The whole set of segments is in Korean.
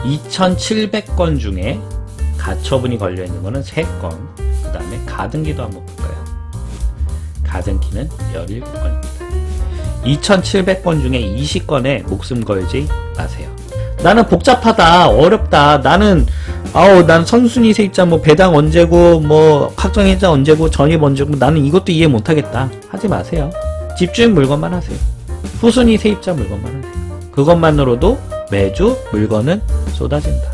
2,700건 중에 가처분이 걸려있는 거는 3건, 그 다음에 가등기도 한번 볼까요? 가등기는 17건입니다. 2,700건 중에 20건에 목숨 걸지 마세요. 나는 복잡하다, 어렵다, 나는 선순위 세입자 배당 언제고, 확정일자 언제고, 전입 언제고, 나는 이것도 이해 못하겠다. 하지 마세요. 집주인 물건만 하세요. 후순위 세입자 물건만 하세요. 그것만으로도 매주 물건은 쏟아진다.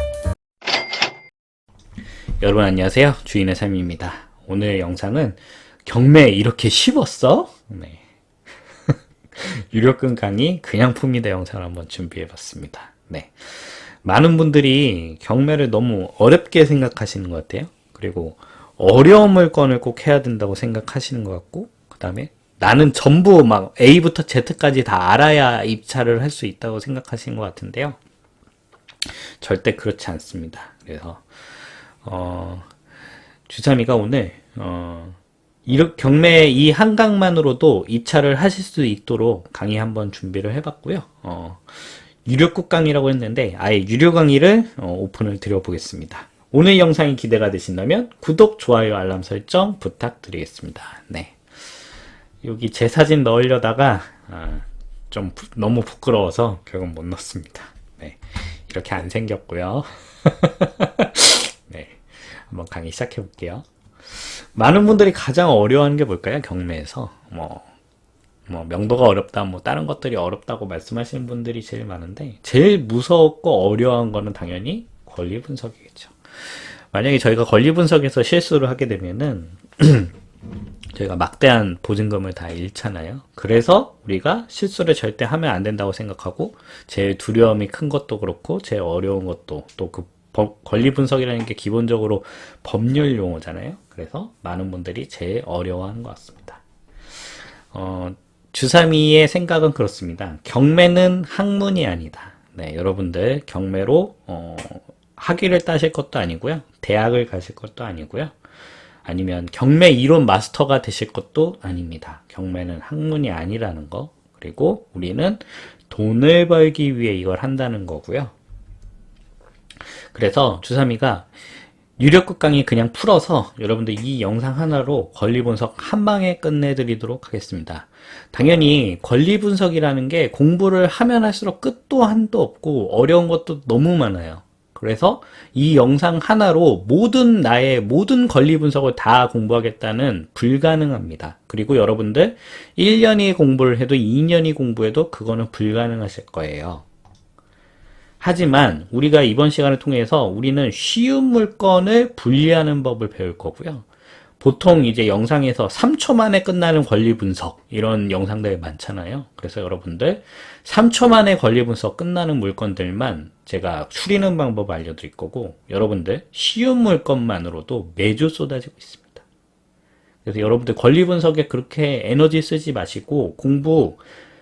여러분 안녕하세요. 주인의 삶입니다. 오늘 영상은 경매 이렇게 쉬웠어? 네. 유료권 강의 그냥 풉니다 영상을 한번 준비해봤습니다. 네. 많은 분들이 경매를 너무 어렵게 생각하시는 것 같아요. 그리고 어려운 물건을 꼭 해야 된다고 생각하시는 것 같고, 그 다음에 나는 전부 A부터 Z까지 다 알아야 입찰을 할 수 있다고 생각하시는 것 같은데요. 절대 그렇지 않습니다. 그래서 주삼이가 오늘 경매 이 한강만으로도 입찰을 하실 수 있도록 강의 한번 준비를 해봤고요. 유료급 강의라고 했는데 아예 유료 강의를 오픈을 드려보겠습니다. 오늘 영상이 기대가 되신다면 구독, 좋아요, 알람 설정 부탁드리겠습니다. 네. 여기 제 사진 넣으려다가 좀 너무 부끄러워서 결국 못 넣었습니다. 네. 이렇게 안 생겼고요. 네. 한번 강의 시작해 볼게요. 많은 분들이 가장 어려워하는 게 뭘까요? 경매에서 명도가 어렵다, 다른 것들이 어렵다고 말씀하시는 분들이 제일 많은데, 제일 무섭고 어려운 거는 당연히 권리 분석이겠죠. 만약에 저희가 권리 분석에서 실수를 하게 되면은 저희가 막대한 보증금을 다 잃잖아요. 그래서 우리가 실수를 절대 하면 안 된다고 생각하고, 제일 두려움이 큰 것도 그렇고 제일 어려운 것도, 또 그 권리 분석이라는 게 기본적으로 법률 용어잖아요. 그래서 많은 분들이 제일 어려워하는 것 같습니다. 주삼이의 생각은 그렇습니다. 경매는 학문이 아니다. 네, 여러분들 경매로 학위를 따실 것도 아니고요. 대학을 가실 것도 아니고요. 아니면 경매 이론 마스터가 되실 것도 아닙니다. 경매는 학문이 아니라는 거. 그리고 우리는 돈을 벌기 위해 이걸 한다는 거고요. 그래서 주삼이가 유료급 강의 그냥 풀어서 여러분들 이 영상 하나로 권리 분석 한 방에 끝내드리도록 하겠습니다. 당연히 권리 분석이라는 게 공부를 하면 할수록 끝도 한도 없고 어려운 것도 너무 많아요. 그래서 이 영상 하나로 나의 모든 권리 분석을 다 공부하겠다는 불가능합니다. 그리고 여러분들 1년이 공부를 해도 2년이 공부해도 그거는 불가능하실 거예요. 하지만 우리가 이번 시간을 통해서 우리는 쉬운 물건을 분리하는 법을 배울 거고요. 보통 이제 영상에서 3초 만에 끝나는 권리 분석 이런 영상들 많잖아요. 그래서 여러분들 3초 만에 권리 분석 끝나는 물건들만 제가 추리는 방법 알려드릴 거고, 여러분들 쉬운 물건만으로도 매주 쏟아지고 있습니다. 그래서 여러분들 권리 분석에 그렇게 에너지 쓰지 마시고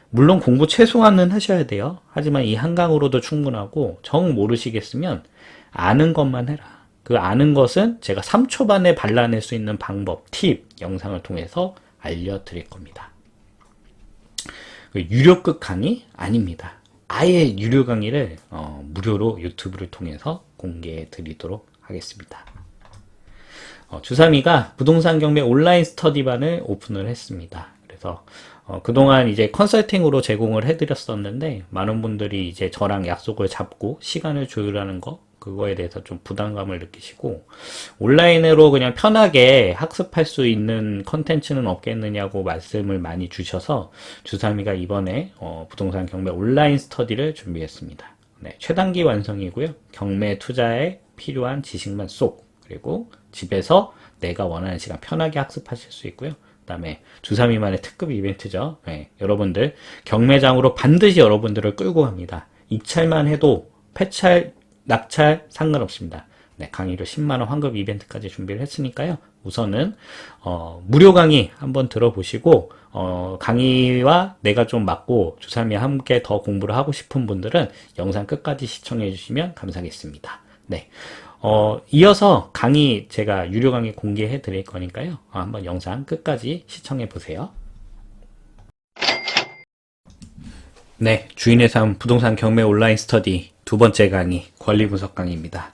물론 공부 최소한은 하셔야 돼요. 하지만 이 한강으로도 충분하고, 정 모르시겠으면 아는 것만 해라. 그 아는 것은 제가 3초 만에 발라낼 수 있는 방법, 팁 영상을 통해서 알려드릴 겁니다. 유료급 강의 아닙니다. 아예 유료 강의를 무료로 유튜브를 통해서 공개해 드리도록 하겠습니다. 주삼이가 부동산 경매 온라인 스터디반을 오픈을 했습니다. 그래서 그동안 이제 컨설팅으로 제공을 해드렸었는데, 많은 분들이 이제 저랑 약속을 잡고 시간을 조율하는 그거에 대해서 좀 부담감을 느끼시고, 온라인으로 그냥 편하게 학습할 수 있는 컨텐츠는 없겠느냐고 말씀을 많이 주셔서 주삼이가 이번에 부동산 경매 온라인 스터디를 준비했습니다. 네, 최단기 완성이고요. 경매 투자에 필요한 지식만 쏙, 그리고 집에서 내가 원하는 시간 편하게 학습하실 수 있고요. 그 다음에 주삼이만의 특급 이벤트죠. 네, 여러분들 경매장으로 반드시 여러분들을 끌고 갑니다. 입찰만 해도 폐찰, 낙찰 상관없습니다. 네, 강의로 10만원 환급 이벤트까지 준비를 했으니까요. 우선은 무료 강의 한번 들어보시고 강의와 내가 좀 맞고 주삼이와 함께 더 공부를 하고 싶은 분들은 영상 끝까지 시청해 주시면 감사하겠습니다. 네. 이어서 강의 제가 유료 강의 공개해 드릴 거니까요. 한번 영상 끝까지 시청해 보세요. 네, 주인의 삶 부동산 경매 온라인 스터디 두 번째 강의, 권리 분석 강의입니다.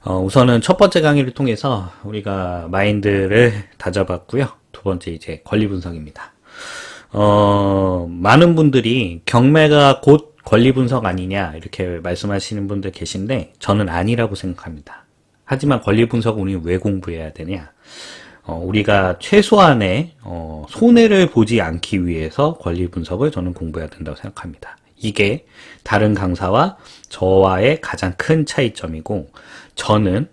우선은 첫 번째 강의를 통해서 우리가 마인드를 다져봤고요. 두 번째 이제 권리 분석입니다. 많은 분들이 경매가 곧 권리 분석 아니냐 이렇게 말씀하시는 분들 계신데 저는 아니라고 생각합니다. 하지만 권리 분석은 우리 왜 공부해야 되냐? 우리가 최소한의 손해를 보지 않기 위해서 권리 분석을 저는 공부해야 된다고 생각합니다. 이게 다른 강사와 저와의 가장 큰 차이점이고, 저는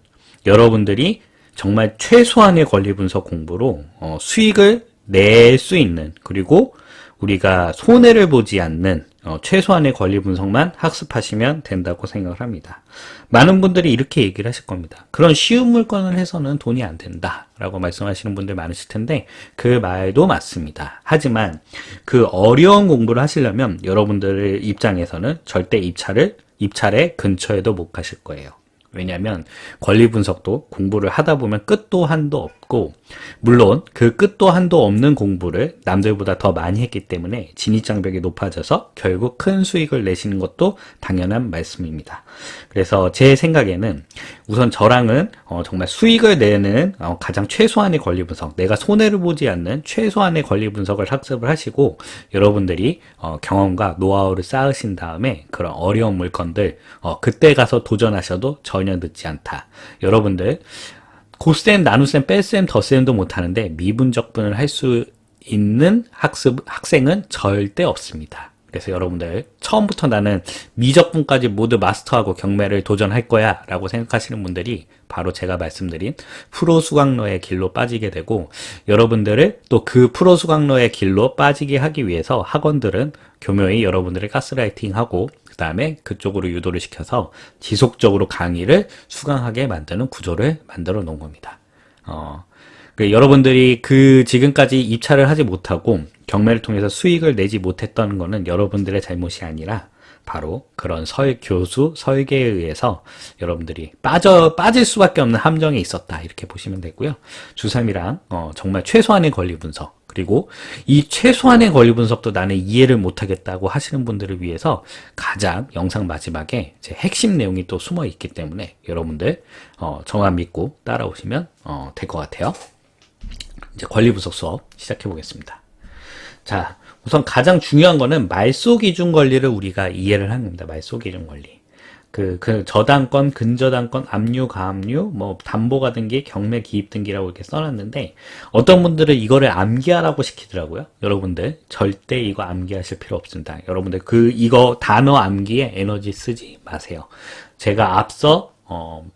여러분들이 정말 최소한의 권리 분석 공부로 수익을 낼 수 있는, 그리고 우리가 손해를 보지 않는 최소한의 권리 분석만 학습하시면 된다고 생각을 합니다. 많은 분들이 이렇게 얘기를 하실 겁니다. 그런 쉬운 물건을 해서는 돈이 안 된다 라고 말씀하시는 분들 많으실 텐데 그 말도 맞습니다. 하지만 그 어려운 공부를 하시려면 여러분들 입장에서는 절대 입찰의 근처에도 못 가실 거예요. 왜냐하면 권리 분석도 공부를 하다 보면 끝도 한도 없고, 물론 그 끝도 한도 없는 공부를 남들보다 더 많이 했기 때문에 진입장벽이 높아져서 결국 큰 수익을 내시는 것도 당연한 말씀입니다. 그래서 제 생각에는 우선 저랑은 정말 수익을 내는 가장 최소한의 권리 분석, 내가 손해를 보지 않는 최소한의 권리 분석을 학습을 하시고, 여러분들이 경험과 노하우를 쌓으신 다음에 그런 어려운 물건들 그때 가서 도전하셔도 전혀 늦지 않다. 여러분들 고셈, 나눗셈, 뺄셈, 덧셈도 못하는데 미분적분을 할 수 있는 학생은 절대 없습니다. 그래서 여러분들 처음부터 나는 미적분까지 모두 마스터하고 경매를 도전할 거야 라고 생각하시는 분들이 바로 제가 말씀드린 프로 수강러의 길로 빠지게 되고, 여러분들을 또 그 프로 수강러의 길로 빠지게 하기 위해서 학원들은 교묘히 여러분들을 가스라이팅하고 그 다음에 그쪽으로 유도를 시켜서 지속적으로 강의를 수강하게 만드는 구조를 만들어 놓은 겁니다. 여러분들이 지금까지 입찰을 하지 못하고 경매를 통해서 수익을 내지 못했던 거는 여러분들의 잘못이 아니라 바로 그런 교수, 설계에 의해서 여러분들이 빠질 수밖에 없는 함정에 있었다. 이렇게 보시면 되고요. 주3이랑 정말 최소한의 권리 분석, 그리고 이 최소한의 권리 분석도 나는 이해를 못하겠다고 하시는 분들을 위해서 가장 영상 마지막에 제 핵심 내용이 또 숨어 있기 때문에 여러분들 저만 믿고 따라오시면 될 것 같아요. 이제 권리 분석 수업 시작해 보겠습니다. 자, 우선 가장 중요한 거는 말소 기준 권리를 우리가 이해를 하는 겁니다. 말소 기준 권리. 그 저당권, 근저당권, 압류, 가압류, 담보가 등기, 경매 기입 등기라고 이렇게 써놨는데 어떤 분들은 이거를 암기하라고 시키더라고요. 여러분들 절대 이거 암기하실 필요 없습니다. 여러분들 이거 단어 암기에 에너지 쓰지 마세요. 제가 앞서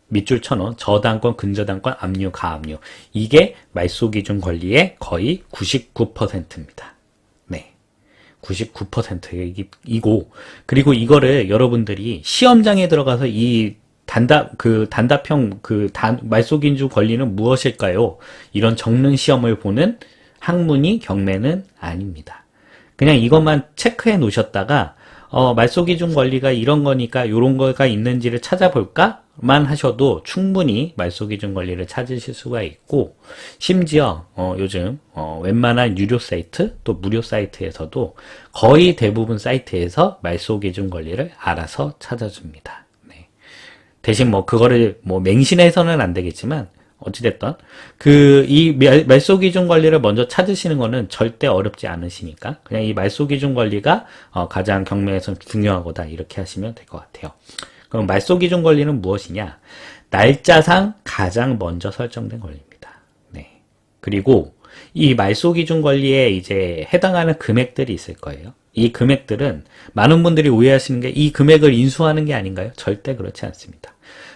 밑줄 쳐놓은 저당권, 근저당권, 압류, 가압류, 이게 말소 기준 권리의 거의 99%입니다. 99%이고, 그리고 이거를 여러분들이 시험장에 들어가서 말소 기준 권리는 무엇일까요? 이런 적는 시험을 보는 학문이 경매는 아닙니다. 그냥 이것만 체크해 놓으셨다가 말소 기준 권리가 이런 거니까 이런 거가 있는지를 찾아볼까만 하셔도 충분히 말소 기준 권리를 찾으실 수가 있고, 심지어 요즘 웬만한 유료 사이트 또 무료 사이트에서도 거의 대부분 사이트에서 말소 기준 권리를 알아서 찾아줍니다. 네. 대신 그거를 맹신해서는 안 되겠지만 어찌됐든 이 말소 기준 권리를 먼저 찾으시는 거는 절대 어렵지 않으시니까 그냥 이 말소 기준 권리가 가장 경매에서 중요하거다 이렇게 하시면 될 것 같아요. 그럼 말소 기준 권리는 무엇이냐? 날짜상 가장 먼저 설정된 권리입니다. 네. 그리고 이 말소 기준 권리에 이제 해당하는 금액들이 있을 거예요. 이 금액들은 많은 분들이 오해하시는 게 이 금액을 인수하는 게 아닌가요? 절대 그렇지 않습니다.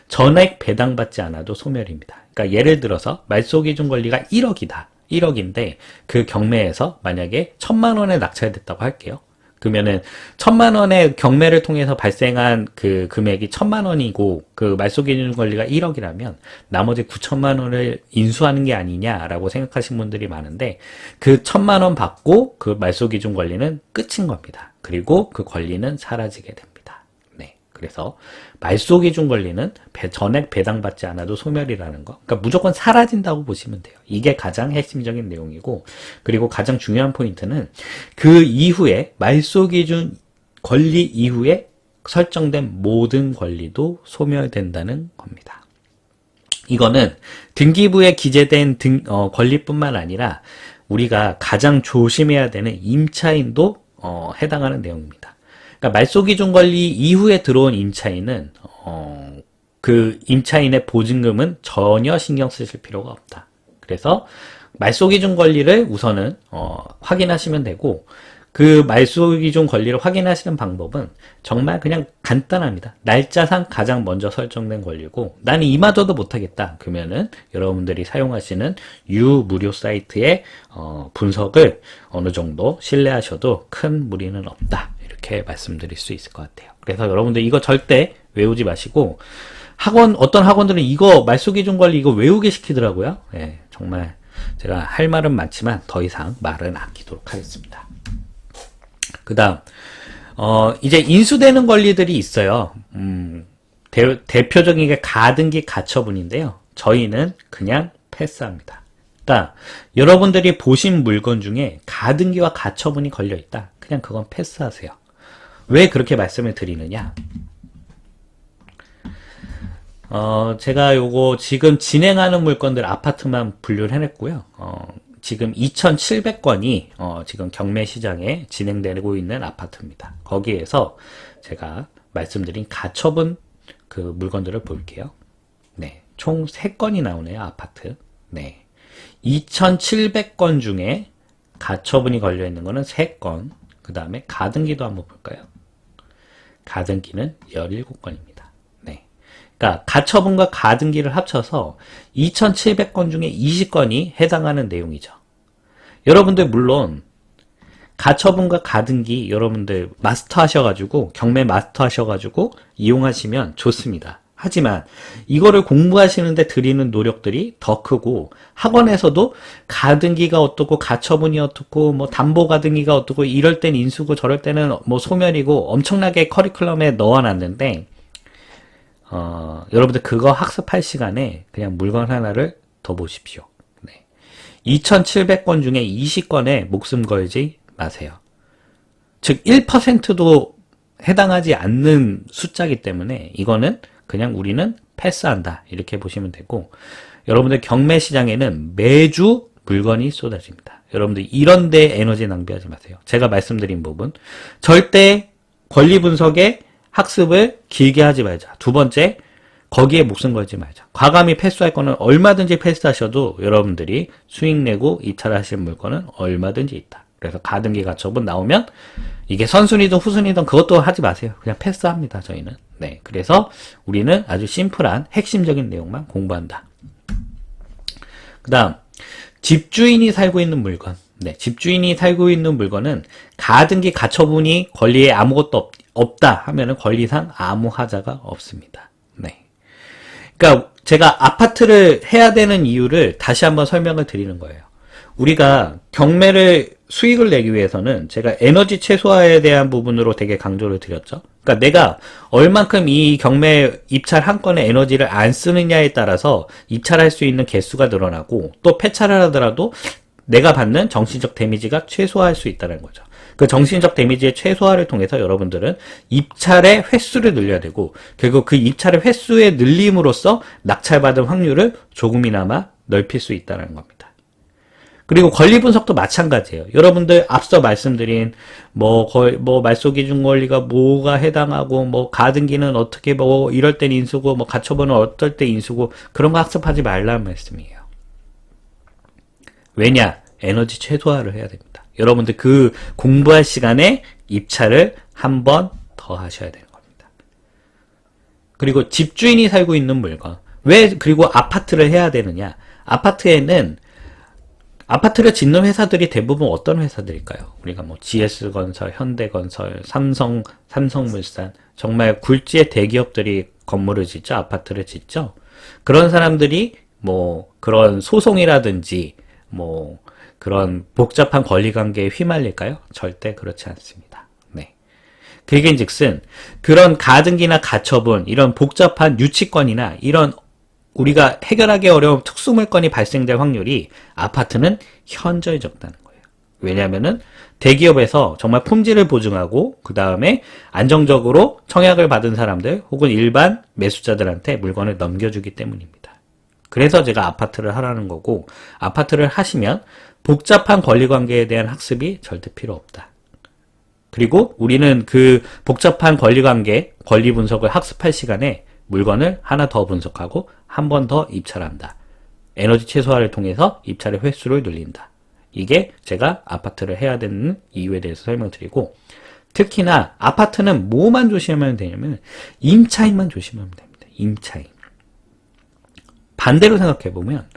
전액 배당받지 않아도 소멸입니다. 그러니까 예를 들어서 말소 기준 권리가 1억이다. 1억인데 그 경매에서 만약에 1,000만 원에 낙찰됐다고 할게요. 그러면은 1,000만 원의 경매를 통해서 발생한 그 금액이 1,000만 원이고 그 말소 기준 권리가 1억이라면 나머지 9천만 원을 인수하는 게 아니냐라고 생각하시는 분들이 많은데, 그 1,000만 원 받고 그 말소 기준 권리는 끝인 겁니다. 그리고 그 권리는 사라지게 됩니다. 그래서 말소 기준 권리는 전액 배당받지 않아도 소멸이라는 거, 그러니까 무조건 사라진다고 보시면 돼요. 이게 가장 핵심적인 내용이고, 그리고 가장 중요한 포인트는 그 이후에 말소 기준 권리 이후에 설정된 모든 권리도 소멸된다는 겁니다. 이거는 등기부에 기재된 권리뿐만 아니라 우리가 가장 조심해야 되는 임차인도 해당하는 내용입니다. 그러니까 말소기준 권리 이후에 들어온 임차인은 그 임차인의 보증금은 전혀 신경 쓰실 필요가 없다. 그래서 말소기준 권리를 우선은 확인하시면 되고, 그 말소기준 권리를 확인하시는 방법은 정말 그냥 간단합니다. 날짜상 가장 먼저 설정된 권리고, 나는 이마저도 못하겠다 그러면은 여러분들이 사용하시는 유무료 사이트의 분석을 어느 정도 신뢰하셔도 큰 무리는 없다, 이렇게 말씀드릴 수 있을 것 같아요. 그래서 여러분들 이거 절대 외우지 마시고, 어떤 학원들은 이거 말소기준 권리 이거 외우게 시키더라고요. 예, 정말 제가 할 말은 많지만 더 이상 말은 아끼도록 하겠습니다. 그 다음 이제 인수되는 권리들이 있어요. 대표적인 게 가등기 가처분인데요. 저희는 그냥 패스합니다. 그러니까 여러분들이 보신 물건 중에 가등기와 가처분이 걸려있다, 그냥 그건 패스하세요. 왜 그렇게 말씀을 드리느냐, 제가 요거 지금 진행하는 물건들 아파트만 분류를 해냈고요. 지금 2,700건이 지금 경매시장에 진행되고 있는 아파트입니다. 거기에서 제가 말씀드린 가처분 그 물건들을 볼게요. 네, 총 3건이 나오네요, 아파트. 네, 2,700건 중에 가처분이 걸려있는 거는 3건. 그 다음에 가등기도 한번 볼까요? 가등기는 17건입니다. 그러니까 가처분과 가등기를 합쳐서 2,700건 중에 20건이 해당하는 내용이죠. 여러분들 물론 가처분과 가등기 여러분들 마스터 하셔가지고, 경매 마스터 하셔가지고 이용하시면 좋습니다. 하지만 이거를 공부하시는데 들이는 노력들이 더 크고, 학원에서도 가등기가 어떻고 가처분이 어떻고 뭐 담보 가등기가 어떻고 이럴 땐 인수고 저럴 때는 뭐 소멸이고 엄청나게 커리큘럼에 넣어놨는데, 여러분들 그거 학습할 시간에 그냥 물건 하나를 더 보십시오. 네. 2,700건 중에 20건에 목숨 걸지 마세요. 즉 1%도 해당하지 않는 숫자이기 때문에 이거는 그냥 우리는 패스한다, 이렇게 보시면 되고, 여러분들 경매 시장에는 매주 물건이 쏟아집니다. 여러분들 이런 데 에너지 낭비하지 마세요. 제가 말씀드린 부분 절대 권리 분석에 학습을 길게 하지 말자. 두 번째, 거기에 목숨 걸지 말자. 과감히 패스할 거는 얼마든지 패스하셔도 여러분들이 수익 내고 입찰하실 물건은 얼마든지 있다. 그래서 가등기 가처분 나오면 이게 선순위든 후순위든 그것도 하지 마세요. 그냥 패스합니다, 저희는. 네, 그래서 우리는 아주 심플한 핵심적인 내용만 공부한다. 그 다음, 집주인이 살고 있는 물건. 네, 집주인이 살고 있는 물건은 가등기 가처분이 권리에 아무것도 없다 하면은 권리상 아무 하자가 없습니다. 네. 그러니까 제가 아파트를 해야 되는 이유를 다시 한번 설명을 드리는 거예요. 우리가 경매를 수익을 내기 위해서는 제가 에너지 최소화에 대한 부분으로 되게 강조를 드렸죠. 그러니까 내가 얼만큼 이 경매 입찰 한 건의 에너지를 안 쓰느냐에 따라서 입찰할 수 있는 개수가 늘어나고, 또 폐차를 하더라도 내가 받는 정신적 데미지가 최소화할 수 있다는 거죠. 그 정신적 데미지의 최소화를 통해서 여러분들은 입찰의 횟수를 늘려야 되고, 결국 그 입찰의 횟수의 늘림으로써 낙찰받을 확률을 조금이나마 넓힐 수 있다는 겁니다. 그리고 권리 분석도 마찬가지예요. 여러분들 앞서 말씀드린 뭐 말소기준 권리가 뭐가 해당하고, 뭐 가등기는 어떻게 뭐 이럴 땐 인수고, 뭐 가처분은 어떨 때 인수고, 그런 거 학습하지 말라는 말씀이에요. 왜냐? 에너지 최소화를 해야 됩니다. 여러분들 그 공부할 시간에 입찰을 한 번 더 하셔야 되는 겁니다. 그리고 집주인이 살고 있는 물건. 그리고 아파트를 해야 되느냐? 아파트를 짓는 회사들이 대부분 어떤 회사들일까요? 우리가 뭐 GS건설, 현대건설, 삼성물산, 정말 굴지의 대기업들이 건물을 짓죠, 아파트를 짓죠. 그런 사람들이 뭐 그런 소송이라든지 뭐 그런 복잡한 권리관계에 휘말릴까요? 절대 그렇지 않습니다. 네. 그게인즉슨 그런 가등기나 가처분, 이런 복잡한 유치권이나 이런 우리가 해결하기 어려운 특수물건이 발생될 확률이 아파트는 현저히 적다는 거예요. 왜냐하면은 대기업에서 정말 품질을 보증하고 그 다음에 안정적으로 청약을 받은 사람들 혹은 일반 매수자들한테 물건을 넘겨주기 때문입니다. 그래서 제가 아파트를 하라는 거고, 아파트를 하시면 복잡한 권리관계에 대한 학습이 절대 필요 없다. 그리고 우리는 그 복잡한 권리관계, 권리 분석을 학습할 시간에 물건을 하나 더 분석하고 한 번 더 입찰한다. 에너지 최소화를 통해서 입찰의 횟수를 늘린다. 이게 제가 아파트를 해야 되는 이유에 대해서 설명드리고, 특히나 아파트는 뭐만 조심하면 되냐면 임차인만 조심하면 됩니다. 임차인. 반대로 생각해보면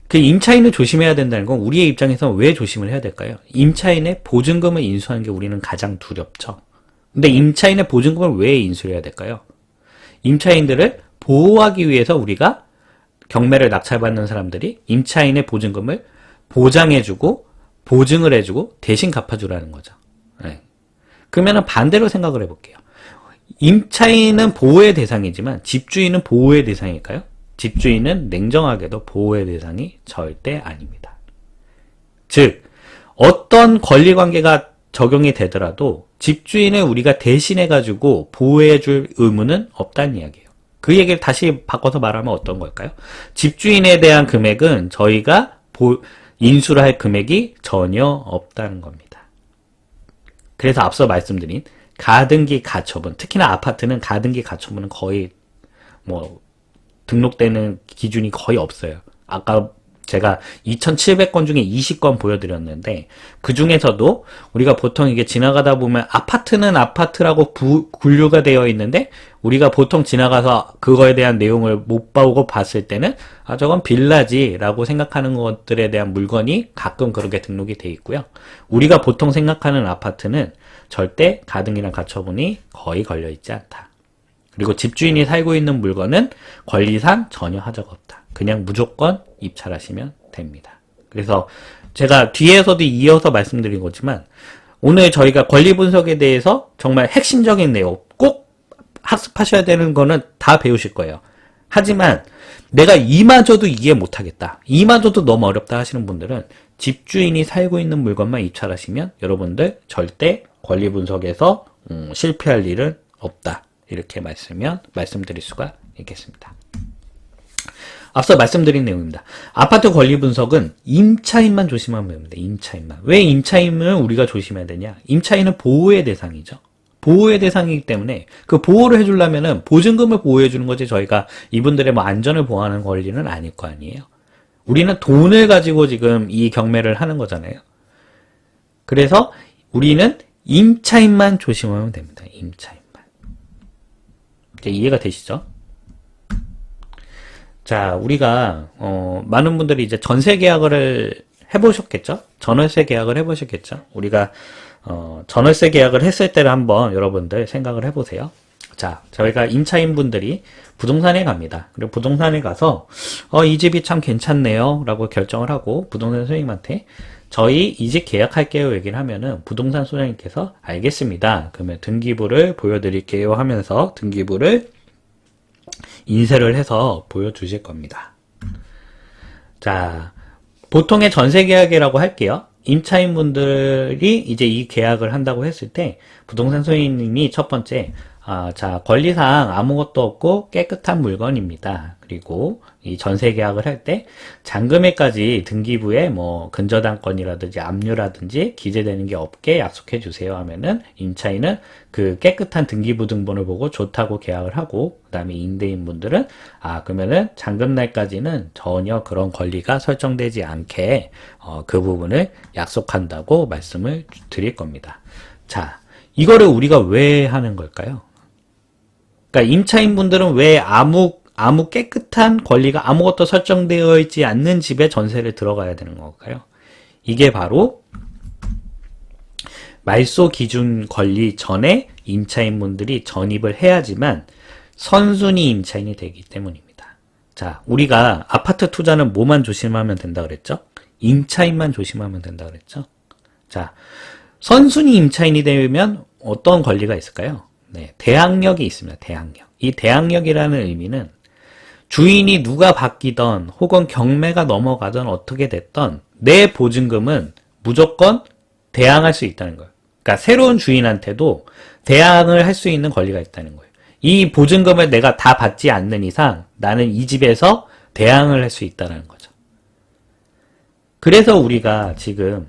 그 임차인을 조심해야 된다는 건 우리의 입장에서 왜 조심을 해야 될까요? 임차인의 보증금을 인수하는 게 우리는 가장 두렵죠. 근데 임차인의 보증금을 왜 인수를 해야 될까요? 임차인들을 보호하기 위해서 우리가 경매를 낙찰받는 사람들이 임차인의 보증금을 보장해주고 보증을 해주고 대신 갚아주라는 거죠. 네. 그러면 반대로 생각을 해볼게요. 임차인은 보호의 대상이지만 집주인은 보호의 대상일까요? 집주인은 냉정하게도 보호의 대상이 절대 아닙니다. 즉, 어떤 권리관계가 적용이 되더라도 집주인을 우리가 대신해가지고 보호해줄 의무는 없다는 이야기예요. 그 얘기를 다시 바꿔서 말하면 어떤 걸까요? 집주인에 대한 금액은 저희가 인수를 할 금액이 전혀 없다는 겁니다. 그래서 앞서 말씀드린 가등기 가처분, 특히나 아파트는 가등기 가처분은 거의 등록되는 기준이 거의 없어요. 아까 제가 2,700건 중에 20건 보여드렸는데, 그 중에서도 우리가 보통 이게 지나가다 보면 아파트는 아파트라고 분류가 되어 있는데, 우리가 보통 지나가서 그거에 대한 내용을 못 보고 봤을 때는 저건 빌라지라고 생각하는 것들에 대한 물건이 가끔 그렇게 등록이 돼 있고요. 우리가 보통 생각하는 아파트는 절대 가등기랑 가처분이 거의 걸려 있지 않다. 그리고 집주인이 살고 있는 물건은 권리상 전혀 하자가 없다. 그냥 무조건 입찰하시면 됩니다. 그래서 제가 뒤에서도 이어서 말씀드린 거지만, 오늘 저희가 권리 분석에 대해서 정말 핵심적인 내용, 꼭 학습하셔야 되는 거는 다 배우실 거예요. 하지만 내가 이마저도 이해 못하겠다, 이마저도 너무 어렵다 하시는 분들은 집주인이 살고 있는 물건만 입찰하시면 여러분들 절대 권리 분석에서 실패할 일은 없다. 이렇게 말씀드릴 수가 있겠습니다. 앞서 말씀드린 내용입니다. 아파트 권리 분석은 임차인만 조심하면 됩니다. 임차인만. 왜 임차인을 우리가 조심해야 되냐? 임차인은 보호의 대상이죠. 보호의 대상이기 때문에 그 보호를 해주려면은 보증금을 보호해주는 거지, 저희가 이분들의 안전을 보호하는 권리는 아닐 거 아니에요. 우리는 돈을 가지고 지금 이 경매를 하는 거잖아요. 그래서 우리는 임차인만 조심하면 됩니다. 임차인만. 이제 이해가 되시죠? 자, 우리가 많은 분들이 이제 전세 계약을 해보셨겠죠? 전월세 계약을 해보셨겠죠? 우리가 전월세 계약을 했을 때를 한번 여러분들 생각을 해보세요. 자, 저희가 임차인 분들이 부동산에 갑니다. 그리고 부동산에 가서 이 집이 참 괜찮네요 라고 결정을 하고 부동산 소장님한테 저희 이 집 계약할게요 얘기를 하면은 부동산 소장님께서 알겠습니다, 그러면 등기부를 보여드릴게요 하면서 등기부를 인쇄를 해서 보여주실 겁니다. 자, 보통의 전세 계약이라고 할게요. 임차인분들이 이제 이 계약을 한다고 했을 때 부동산 소장님이 첫 번째, 자, 권리상 아무것도 없고 깨끗한 물건입니다. 그리고 이 전세 계약을 할 때 잔금에까지 등기부에 근저당권이라든지 압류라든지 기재되는 게 없게 약속해 주세요 하면은 임차인은 그 깨끗한 등기부 등본을 보고 좋다고 계약을 하고, 그 다음에 임대인 분들은 그러면은 잔금날까지는 전혀 그런 권리가 설정되지 않게 그 부분을 약속한다고 말씀을 드릴 겁니다. 자, 이거를 우리가 왜 하는 걸까요? 그러니까 임차인분들은 왜 아무 깨끗한 권리가 아무것도 설정되어 있지 않는 집에 전세를 들어가야 되는 걸까요? 이게 바로 말소 기준 권리 전에 임차인분들이 전입을 해야지만 선순위 임차인이 되기 때문입니다. 자, 우리가 아파트 투자는 뭐만 조심하면 된다 그랬죠? 임차인만 조심하면 된다 그랬죠? 자, 선순위 임차인이 되면 어떤 권리가 있을까요? 네, 대항력이 있습니다. 대항력. 이 대항력이라는 의미는 주인이 누가 바뀌던 혹은 경매가 넘어가던 어떻게 됐던 내 보증금은 무조건 대항할 수 있다는 거예요. 그러니까 새로운 주인한테도 대항을 할 수 있는 권리가 있다는 거예요. 이 보증금을 내가 다 받지 않는 이상 나는 이 집에서 대항을 할 수 있다는 거죠. 그래서 우리가 지금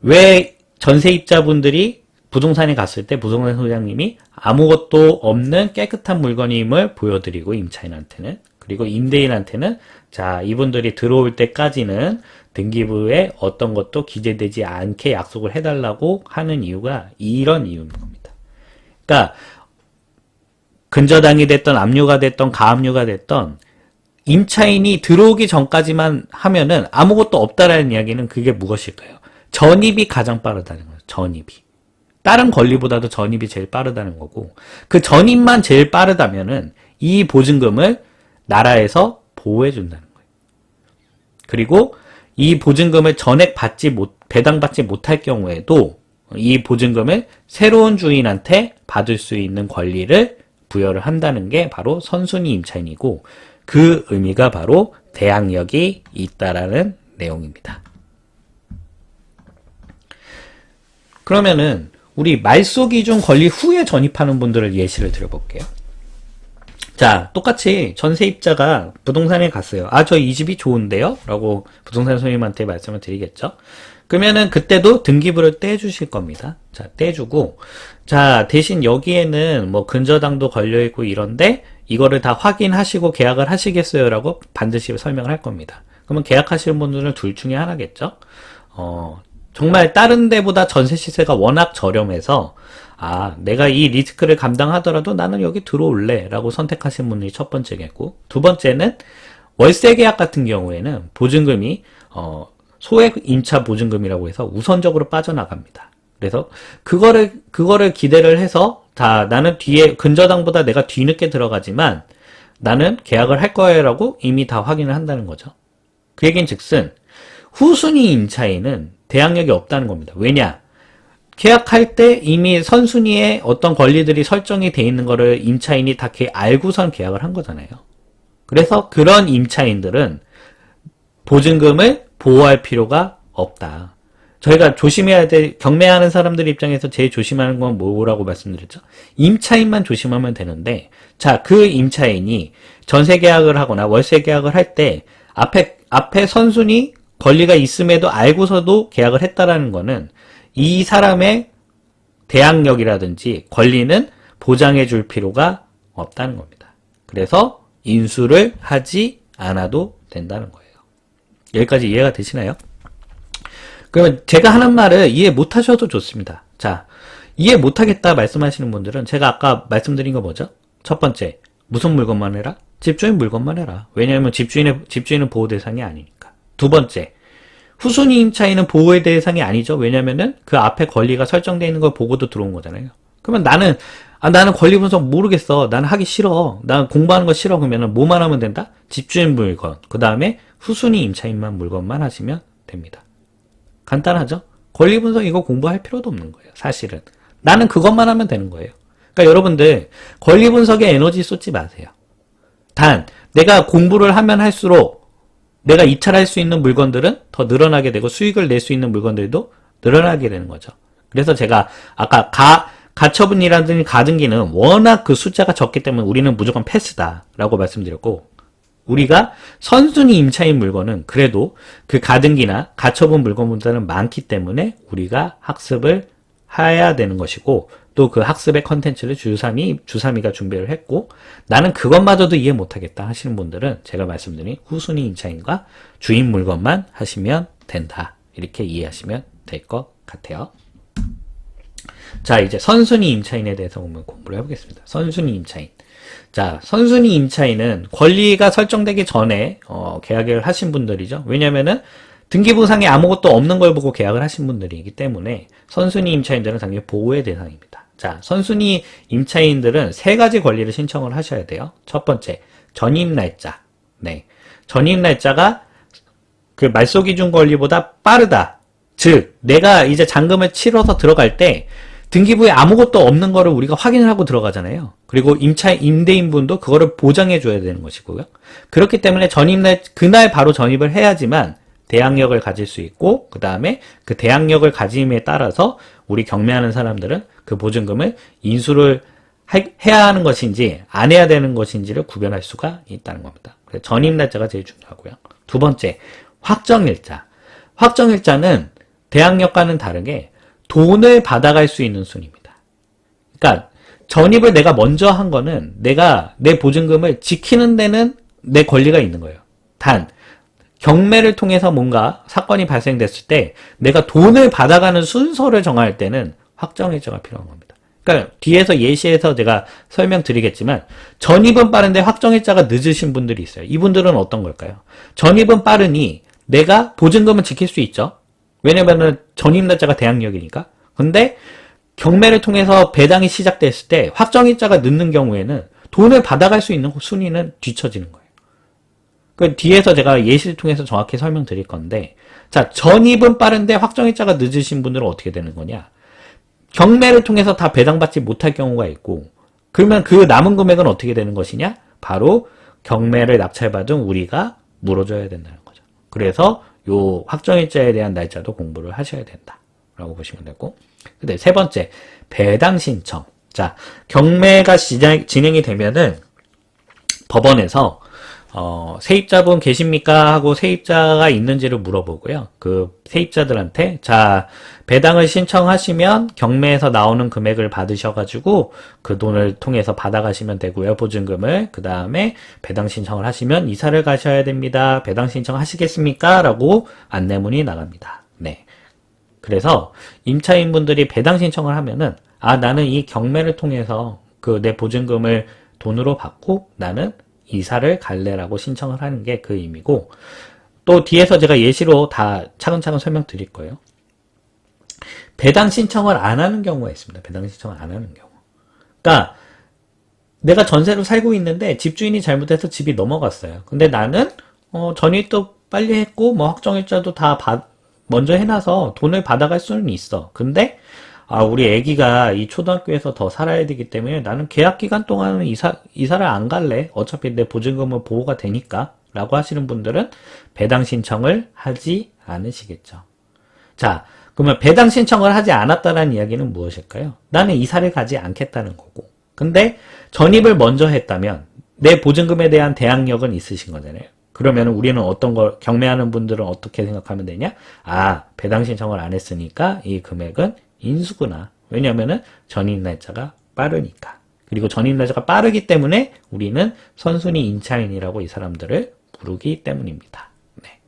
왜 전세입자분들이 부동산에 갔을 때 부동산 소장님이 아무것도 없는 깨끗한 물건임을 보여드리고 임차인한테는, 그리고 임대인한테는 자, 이분들이 들어올 때까지는 등기부에 어떤 것도 기재되지 않게 약속을 해달라고 하는 이유가 이런 이유인 겁니다. 그러니까 근저당이 됐던 압류가 됐던 가압류가 됐던 임차인이 들어오기 전까지만 하면은 아무것도 없다라는 이야기는 그게 무엇일까요? 전입이 가장 빠르다는 거예요. 전입이. 다른 권리보다도 전입이 제일 빠르다는 거고, 그 전입만 제일 빠르다면은 이 보증금을 나라에서 보호해 준다는 거예요. 그리고 이 보증금을 전액 배당받지 못할 경우에도 이 보증금을 새로운 주인한테 받을 수 있는 권리를 부여를 한다는 게 바로 선순위 임차인이고, 그 의미가 바로 대항력이 있다라는 내용입니다. 그러면은 우리 말소 기준 권리 후에 전입하는 분들을 예시를 들어볼게요. 자, 똑같이 전세입자가 부동산에 갔어요. 아, 저 이 집이 좋은데요? 라고 부동산 손님한테 말씀을 드리겠죠. 그러면은 그때도 등기부를 떼주실 겁니다. 자, 떼주고, 자, 대신 여기에는 뭐 근저당도 걸려있고 이런데 이거를 다 확인하시고 계약을 하시겠어요? 라고 반드시 설명을 할 겁니다. 그러면 계약하시는 분들은 둘 중에 하나겠죠. 정말 다른 데보다 전세 시세가 워낙 저렴해서 아, 내가 이 리스크를 감당하더라도 나는 여기 들어올래 라고 선택하신 분이 첫 번째겠고, 두 번째는 월세 계약 같은 경우에는 보증금이 소액 임차 보증금이라고 해서 우선적으로 빠져나갑니다. 그래서 그거를 기대를 해서 다 나는 뒤에 근저당보다 내가 뒤늦게 들어가지만 나는 계약을 할 거예요 라고 이미 다 확인을 한다는 거죠. 그 얘기는 즉슨 후순위 임차인은 대항력이 없다는 겁니다. 왜냐? 계약할 때 이미 선순위에 어떤 권리들이 설정이 돼 있는 거를 임차인이 다 알고선 계약을 한 거잖아요. 그래서 그런 임차인들은 보증금을 보호할 필요가 없다. 저희가 조심해야 될, 경매하는 사람들 입장에서 제일 조심하는 건 뭐라고 말씀드렸죠? 임차인만 조심하면 되는데, 자, 그 임차인이 전세 계약을 하거나 월세 계약을 할 때 앞에 선순위 권리가 있음에도 알고서도 계약을 했다라는 거는 이 사람의 대항력이라든지 권리는 보장해 줄 필요가 없다는 겁니다. 그래서 인수를 하지 않아도 된다는 거예요. 여기까지 이해가 되시나요? 그러면 제가 하는 말을 이해 못 하셔도 좋습니다. 자, 이해 못 하겠다 말씀하시는 분들은 제가 아까 말씀드린 거 뭐죠? 첫 번째, 무슨 물건만 해라? 집주인 물건만 해라. 왜냐하면 집주인은 보호 대상이 아니니까. 두 번째, 후순위 임차인은 보호의 대상이 아니죠. 왜냐면은 그 앞에 권리가 설정되어 있는 걸 보고도 들어온 거잖아요. 그러면 나는 권리 분석 모르겠어. 나는 하기 싫어. 나는 공부하는 거 싫어. 그러면은 뭐만 하면 된다? 집주인 물건, 그 다음에 후순위 임차인만 물건만 하시면 됩니다. 간단하죠? 권리 분석 이거 공부할 필요도 없는 거예요. 사실은. 나는 그것만 하면 되는 거예요. 그러니까 여러분들 권리 분석에 에너지 쏟지 마세요. 단 내가 공부를 하면 할수록 내가 입찰할 수 있는 물건들은 더 늘어나게 되고 수익을 낼 수 있는 물건들도 늘어나게 되는 거죠. 그래서 제가 아까 가처분이라든지 가등기는 워낙 그 숫자가 적기 때문에 우리는 무조건 패스다라고 말씀드렸고, 우리가 선순위 임차인 물건은 그래도 그 가등기나 가처분 물건보다는 많기 때문에 우리가 학습을 해야 되는 것이고, 또 그 학습의 컨텐츠를 주삼이가 준비를 했고, 나는 그것마저도 이해 못하겠다 하시는 분들은 제가 말씀드린 후순위 임차인과 주인 물건만 하시면 된다. 이렇게 이해하시면 될 것 같아요. 자, 이제 선순위 임차인에 대해서 공부를 해보겠습니다. 선순위 임차인. 자, 선순위 임차인은 권리가 설정되기 전에 계약을 하신 분들이죠. 왜냐면은 등기부상에 아무것도 없는 걸 보고 계약을 하신 분들이기 때문에 선순위 임차인들은 당연히 보호의 대상입니다. 자, 선순위 임차인들은 세 가지 권리를 신청을 하셔야 돼요. 첫 번째, 전입날짜. 네. 전입날짜가 그 말소기준 권리보다 빠르다. 즉, 내가 이제 잔금을 치러서 들어갈 때 등기부에 아무것도 없는 거를 우리가 확인을 하고 들어가잖아요. 그리고 임대인분도 그거를 보장해 줘야 되는 것이고요. 그렇기 때문에 그날 바로 전입을 해야지만 대항력을 가질 수 있고, 그 다음에 그 대항력을 가짐에 따라서 우리 경매하는 사람들은 그 보증금을 인수를 해야 하는 것인지 안 해야 되는 것인지를 구별할 수가 있다는 겁니다. 그래서 전입날짜가 제일 중요하고요. 두 번째, 확정일자. 확정일자는 대항력과는 다르게 돈을 받아갈 수 있는 순입니다. 그러니까 전입을 내가 먼저 한 거는 내가 내 보증금을 지키는 데는 내 권리가 있는 거예요. 단 경매를 통해서 뭔가 사건이 발생됐을 때 내가 돈을 받아가는 순서를 정할 때는 확정일자가 필요한 겁니다. 그러니까 뒤에서 예시에서 제가 설명드리겠지만 전입은 빠른데 확정일자가 늦으신 분들이 있어요. 이분들은 어떤 걸까요? 전입은 빠르니 내가 보증금은 지킬 수 있죠. 왜냐면은 전입날짜가 대항력이니까. 근데 경매를 통해서 배당이 시작됐을 때 확정일자가 늦는 경우에는 돈을 받아갈 수 있는 순위는 뒤처지는 거예요. 그 뒤에서 제가 예시를 통해서 정확히 설명드릴 건데, 자, 전입은 빠른데 확정일자가 늦으신 분들은 어떻게 되는 거냐? 경매를 통해서 다 배당받지 못할 경우가 있고, 그러면 그 남은 금액은 어떻게 되는 것이냐? 바로 경매를 낙찰받은 우리가 물어줘야 된다는 거죠. 그래서 요 확정일자에 대한 날짜도 공부를 하셔야 된다라고 보시면 되고, 근데 세 번째, 배당 신청. 자, 경매가 진행이 되면은 법원에서 세입자분 계십니까? 하고 세입자가 있는지를 물어보고요. 그 세입자들한테 자, 배당을 신청하시면 경매에서 나오는 금액을 받으셔가지고 그 돈을 통해서 받아가시면 되고요. 보증금을. 그 다음에 배당 신청을 하시면 이사를 가셔야 됩니다. 배당 신청하시겠습니까? 라고 안내문이 나갑니다. 네. 그래서 임차인분들이 배당 신청을 하면은 아, 나는 이 경매를 통해서 그 내 보증금을 돈으로 받고 나는 이사를 갈래라고 신청을 하는 게 그 의미고, 또 뒤에서 제가 예시로 다 차근차근 설명드릴 거예요. 배당 신청을 안 하는 경우가 있습니다. 배당 신청을 안 하는 경우. 그러니까 내가 전세로 살고 있는데 집주인이 잘못해서 집이 넘어갔어요. 근데 나는 전입도 빨리 했고 뭐 확정일자도 다 먼저 해놔서 돈을 받아갈 수는 있어. 근데 우리 애기가 이 초등학교에서 더 살아야 되기 때문에 나는 계약 기간 동안은 이사를 안 갈래. 어차피 내 보증금은 보호가 되니까. 라고 하시는 분들은 배당 신청을 하지 않으시겠죠. 자, 그러면 배당 신청을 하지 않았다는 이야기는 무엇일까요? 나는 이사를 가지 않겠다는 거고. 근데 전입을 먼저 했다면 내 보증금에 대한 대항력은 있으신 거잖아요. 그러면 우리는 어떤 걸, 경매하는 분들은 어떻게 생각하면 되냐? 배당 신청을 안 했으니까 이 금액은 인수구나. 왜냐면은 전입 날짜가 빠르니까. 그리고 전입 날짜가 빠르기 때문에 우리는 선순위 임차인이라고 이 사람들을 부르기 때문입니다. 네.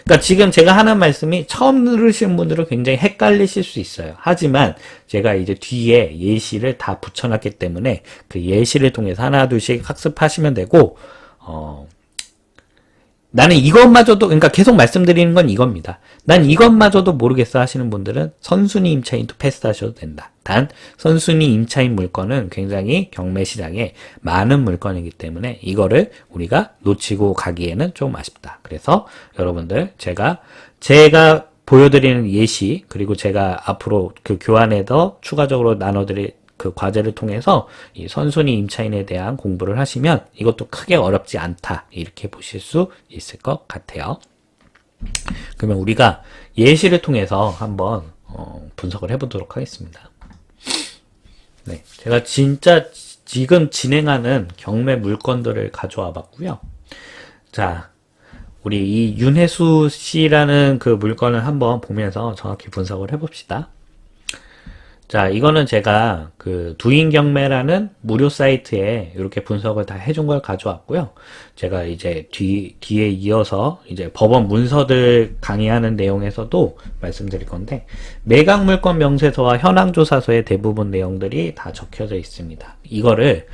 그러니까 지금 제가 하는 말씀이 처음 들으시는 분들은 굉장히 헷갈리실 수 있어요. 하지만 제가 이제 뒤에 예시를 다 붙여놨기 때문에 그 예시를 통해서 하나 둘씩 학습하시면 되고, 나는 이것마저도, 그러니까 계속 말씀드리는 건 이겁니다. 난 이것마저도 모르겠어 하시는 분들은 선순위 임차인도 패스하셔도 된다. 단 선순위 임차인 물건은 굉장히 경매 시장에 많은 물건이기 때문에 이거를 우리가 놓치고 가기에는 좀 아쉽다. 그래서 여러분들 제가 보여드리는 예시, 그리고 제가 앞으로 그 교환에서 추가적으로 나눠드릴 그 과제를 통해서 이 선순위 임차인에 대한 공부를 하시면 이것도 크게 어렵지 않다, 이렇게 보실 수 있을 것 같아요. 그러면 우리가 예시를 통해서 한번 분석을 해보도록 하겠습니다. 네, 제가 진짜 지금 진행하는 경매 물건들을 가져와 봤고요. 자, 우리 이 윤혜수 씨라는 그 물건을 한번 보면서 정확히 분석을 해봅시다. 자, 이거는 제가 그 두인 경매라는 무료 사이트에 이렇게 분석을 다 해준 걸 가져왔고요. 제가 이제 뒤에 이어서 이제 법원 문서들 강의하는 내용에서도 말씀드릴 건데, 매각 물건 명세서와 현황 조사서의 대부분 내용들이 다 적혀져 있습니다. 이거를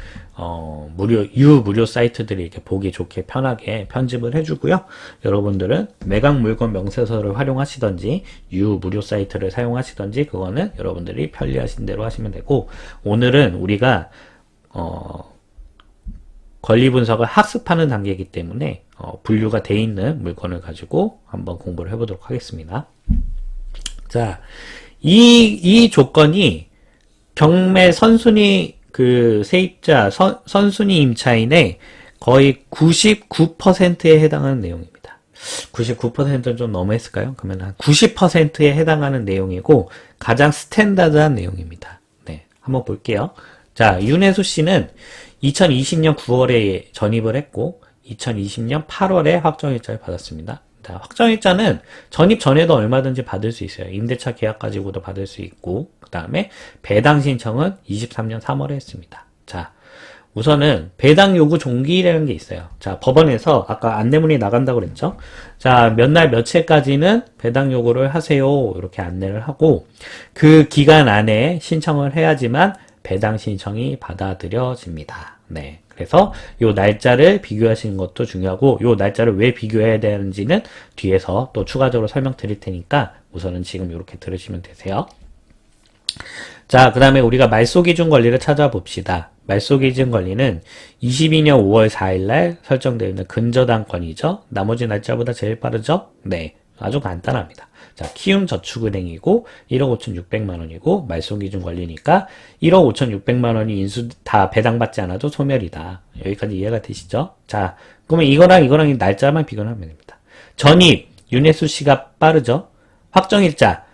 무료 사이트들이 이렇게 보기 좋게 편하게 편집을 해주고요. 여러분들은 매각 물건 명세서를 활용하시던지 무료 사이트를 사용하시던지 그거는 여러분들이 편리하신 대로 하시면 되고, 오늘은 우리가 권리 분석을 학습하는 단계이기 때문에 분류가 돼 있는 물건을 가지고 한번 공부를 해보도록 하겠습니다. 자, 이 조건이 경매 선순위 그 세입자 선순위 임차인의 거의 99%에 해당하는 내용입니다. 99%는 좀 너무했을까요? 그러면 한 90%에 해당하는 내용이고 가장 스탠다드한 내용입니다. 네, 한번 볼게요. 자, 윤혜수 씨는 2020년 9월에 전입을 했고 2020년 8월에 확정일자를 받았습니다. 자, 확정일자는 전입 전에도 얼마든지 받을 수 있어요. 임대차 계약 가지고도 받을 수 있고 그 다음에 배당 신청은 23년 3월에 했습니다. 자, 우선은 배당 요구 종기라는 게 있어요. 자, 법원에서 아까 안내문이 나간다고 그랬죠? 자, 몇 날 며칠까지는 배당 요구를 하세요. 이렇게 안내를 하고 그 기간 안에 신청을 해야지만 배당 신청이 받아들여집니다. 네. 그래서 요 날짜를 비교하시는 것도 중요하고 요 날짜를 왜 비교해야 되는지는 뒤에서 또 추가적으로 설명드릴 테니까 우선은 지금 이렇게 들으시면 되세요. 자, 그 다음에 우리가 말소기준 권리를 찾아봅시다. 말소기준 권리는 22년 5월 4일날 설정되어 있는 근저당권이죠. 나머지 날짜보다 제일 빠르죠? 네, 아주 간단합니다. 자, 키움저축은행이고 1억 5,600만 원이고 말소기준 권리니까 1억 5,600만 원이 인수 다 배당받지 않아도 소멸이다. 여기까지 이해가 되시죠? 자, 그러면 이거랑 날짜만 비교하면 됩니다. 전입 윤혜수 씨가 빠르죠? 확정일자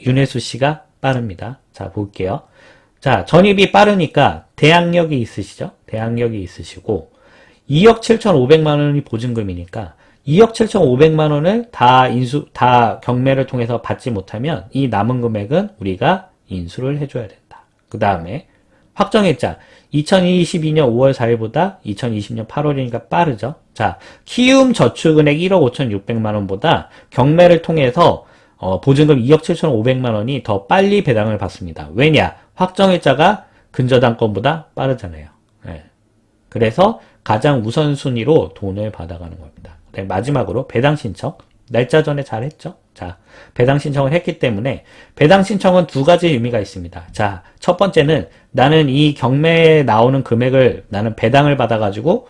윤혜수 씨가 빠릅니다. 자, 볼게요. 자, 전입이 빠르니까 대항력이 있으시죠? 대항력이 있으시고 2억 7,500만 원이 보증금이니까 2억 7,500만 원을 다 경매를 통해서 받지 못하면 이 남은 금액은 우리가 인수를 해줘야 된다. 그 다음에 확정일자 2022년 5월 4일보다 2020년 8월이니까 빠르죠? 자, 키움저축은행 1억 5,600만 원보다 경매를 통해서 보증금 2억 7,500만 원이 더 빨리 배당을 받습니다. 왜냐? 확정일자가 근저당권보다 빠르잖아요. 네. 그래서 가장 우선순위로 돈을 받아가는 겁니다. 네, 마지막으로 배당 신청. 날짜 전에 잘 했죠? 자, 배당 신청을 했기 때문에 배당 신청은 두 가지 의미가 있습니다. 자, 첫 번째는 나는 이 경매에 나오는 금액을 나는 배당을 받아가지고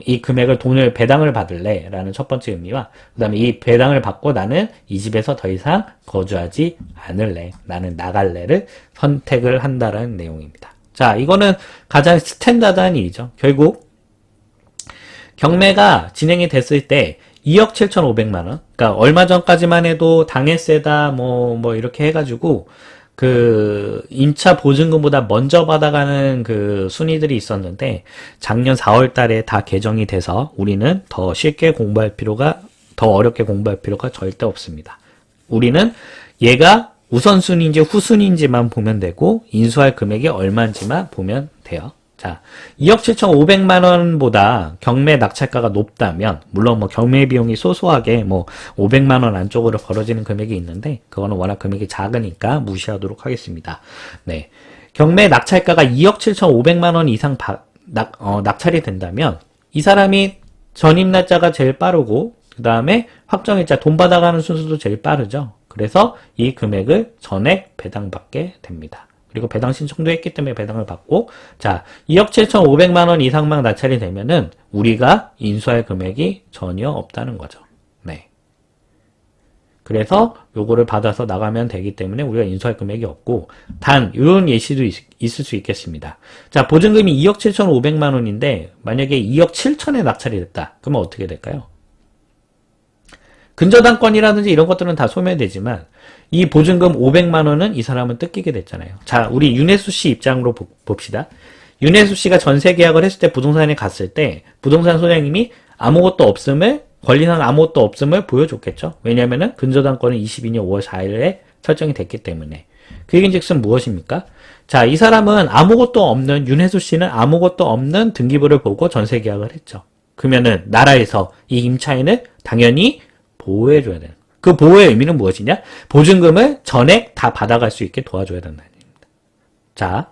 이 금액을 돈을 배당을 받을래 라는 첫 번째 의미와 그 다음에 이 배당을 받고 나는 이 집에서 더 이상 거주하지 않을래 나는 나갈래를 선택을 한다는 내용입니다. 자, 이거는 가장 스탠다드한 일이죠. 결국 경매가 진행이 됐을 때 2억 7,500만 원 그러니까 얼마 전까지만 해도 당해세다 뭐 이렇게 해가지고 그 임차 보증금보다 먼저 받아가는 그 순위들이 있었는데 작년 4월 달에 다 개정이 돼서 우리는 더 쉽게 공부할 필요가 더 어렵게 공부할 필요가 절대 없습니다. 우리는 얘가 우선순위인지 후순위인지만 보면 되고 인수할 금액이 얼마인지만 보면 돼요. 자, 2억 7,500만 원보다 경매 낙찰가가 높다면 물론 뭐 경매 비용이 소소하게 뭐 500만 원 안쪽으로 벌어지는 금액이 있는데 그거는 워낙 금액이 작으니까 무시하도록 하겠습니다. 네. 경매 낙찰가가 2억 7,500만 원 이상 낙찰이 된다면 이 사람이 전입 날짜가 제일 빠르고 그 다음에 확정일자 돈 받아가는 순서도 제일 빠르죠. 그래서 이 금액을 전액 배당받게 됩니다. 그리고 배당 신청도 했기 때문에 배당을 받고 자 2억 7,500만 원 이상만 낙찰이 되면은 우리가 인수할 금액이 전혀 없다는 거죠. 네. 그래서 요거를 받아서 나가면 되기 때문에 우리가 인수할 금액이 없고 단 이런 예시도 있을 수 있겠습니다. 자 보증금이 2억 7,500만 원인데 만약에 2억 7천에 낙찰이 됐다. 그러면 어떻게 될까요? 근저당권이라든지 이런 것들은 다 소멸되지만 이 보증금 500만 원은 이 사람은 뜯기게 됐잖아요. 자, 우리 윤혜수 씨 입장으로 봅시다. 윤혜수 씨가 전세 계약을 했을 때 부동산에 갔을 때 부동산 소장님이 아무것도 없음을 권리상 아무것도 없음을 보여줬겠죠. 왜냐하면은 근저당권은 22년 5월 4일에 설정이 됐기 때문에. 그 얘기인즉슨 무엇입니까? 자, 이 사람은 아무것도 없는 윤혜수 씨는 아무것도 없는 등기부를 보고 전세 계약을 했죠. 그러면은 나라에서 이 임차인을 당연히 보호해줘야 되는 그 보호의 의미는 무엇이냐? 보증금을 전액 다 받아갈 수 있게 도와줘야 된다는 얘기입니다. 자,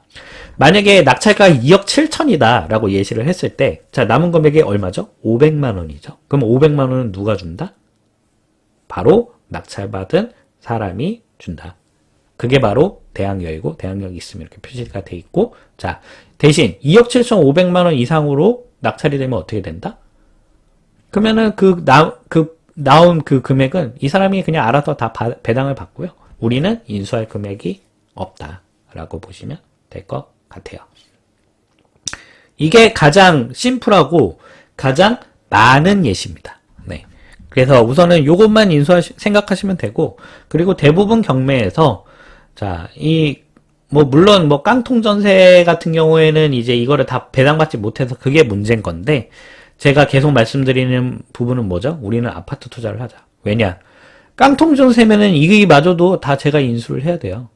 만약에 낙찰가가 2억 7천이다 라고 예시를 했을 때 자 남은 금액이 얼마죠? 500만 원이죠. 그럼 500만 원은 누가 준다? 바로 낙찰받은 사람이 준다. 그게 바로 대항력이고 대항력이 있으면 이렇게 표시가 돼 있고 자 대신 2억 7,500만 원 이상으로 낙찰이 되면 어떻게 된다? 그러면은 나온 그 금액은 이 사람이 그냥 알아서 다 배당을 받고요. 우리는 인수할 금액이 없다라고 보시면 될 것 같아요. 이게 가장 심플하고 가장 많은 예시입니다. 네. 그래서 우선은 요것만 생각하시면 되고, 그리고 대부분 경매에서, 자, 물론 깡통 전세 같은 경우에는 이제 이거를 다 배당받지 못해서 그게 문제인 건데, 제가 계속 말씀드리는 부분은 뭐죠? 우리는 아파트 투자를 하자. 왜냐? 깡통 전세면은 이마저도 다 제가 인수를 해야 돼요.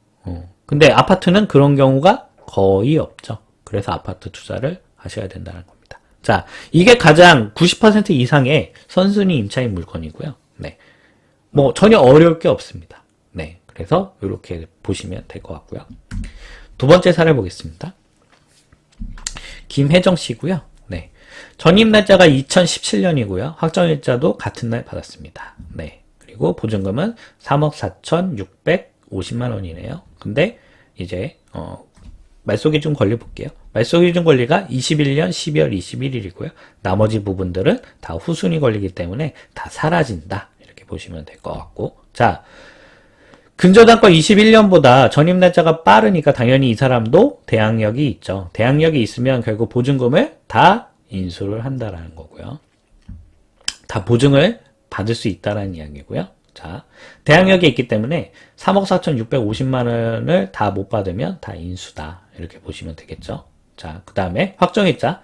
근데 아파트는 그런 경우가 거의 없죠. 그래서 아파트 투자를 하셔야 된다는 겁니다. 자, 이게 가장 90% 이상의 선순위 임차인 물건이고요. 네. 전혀 어려울 게 없습니다. 네. 그래서 이렇게 보시면 될 것 같고요. 두 번째 사례 보겠습니다. 김혜정 씨고요. 네. 전입 날짜가 2017년이고요. 확정일자도 같은 날 받았습니다. 네. 그리고 보증금은 3억 4,650만 원이네요. 근데 이제 말소기준 권리 볼게요. 말소기준 권리가 21년 12월 21일이고요. 나머지 부분들은 다 후순위 권리이기 때문에 다 사라진다. 이렇게 보시면 될 것 같고. 자, 근저당권 21년보다 전입 날짜가 빠르니까 당연히 이 사람도 대항력이 있죠. 대항력이 있으면 결국 보증금을 다 인수를 한다라는 거고요. 다 보증을 받을 수 있다라는 이야기고요. 자, 대항력이 있기 때문에 3억 4,650만 원을 다 못 받으면 다 인수다. 이렇게 보시면 되겠죠. 자, 그 다음에 확정일자.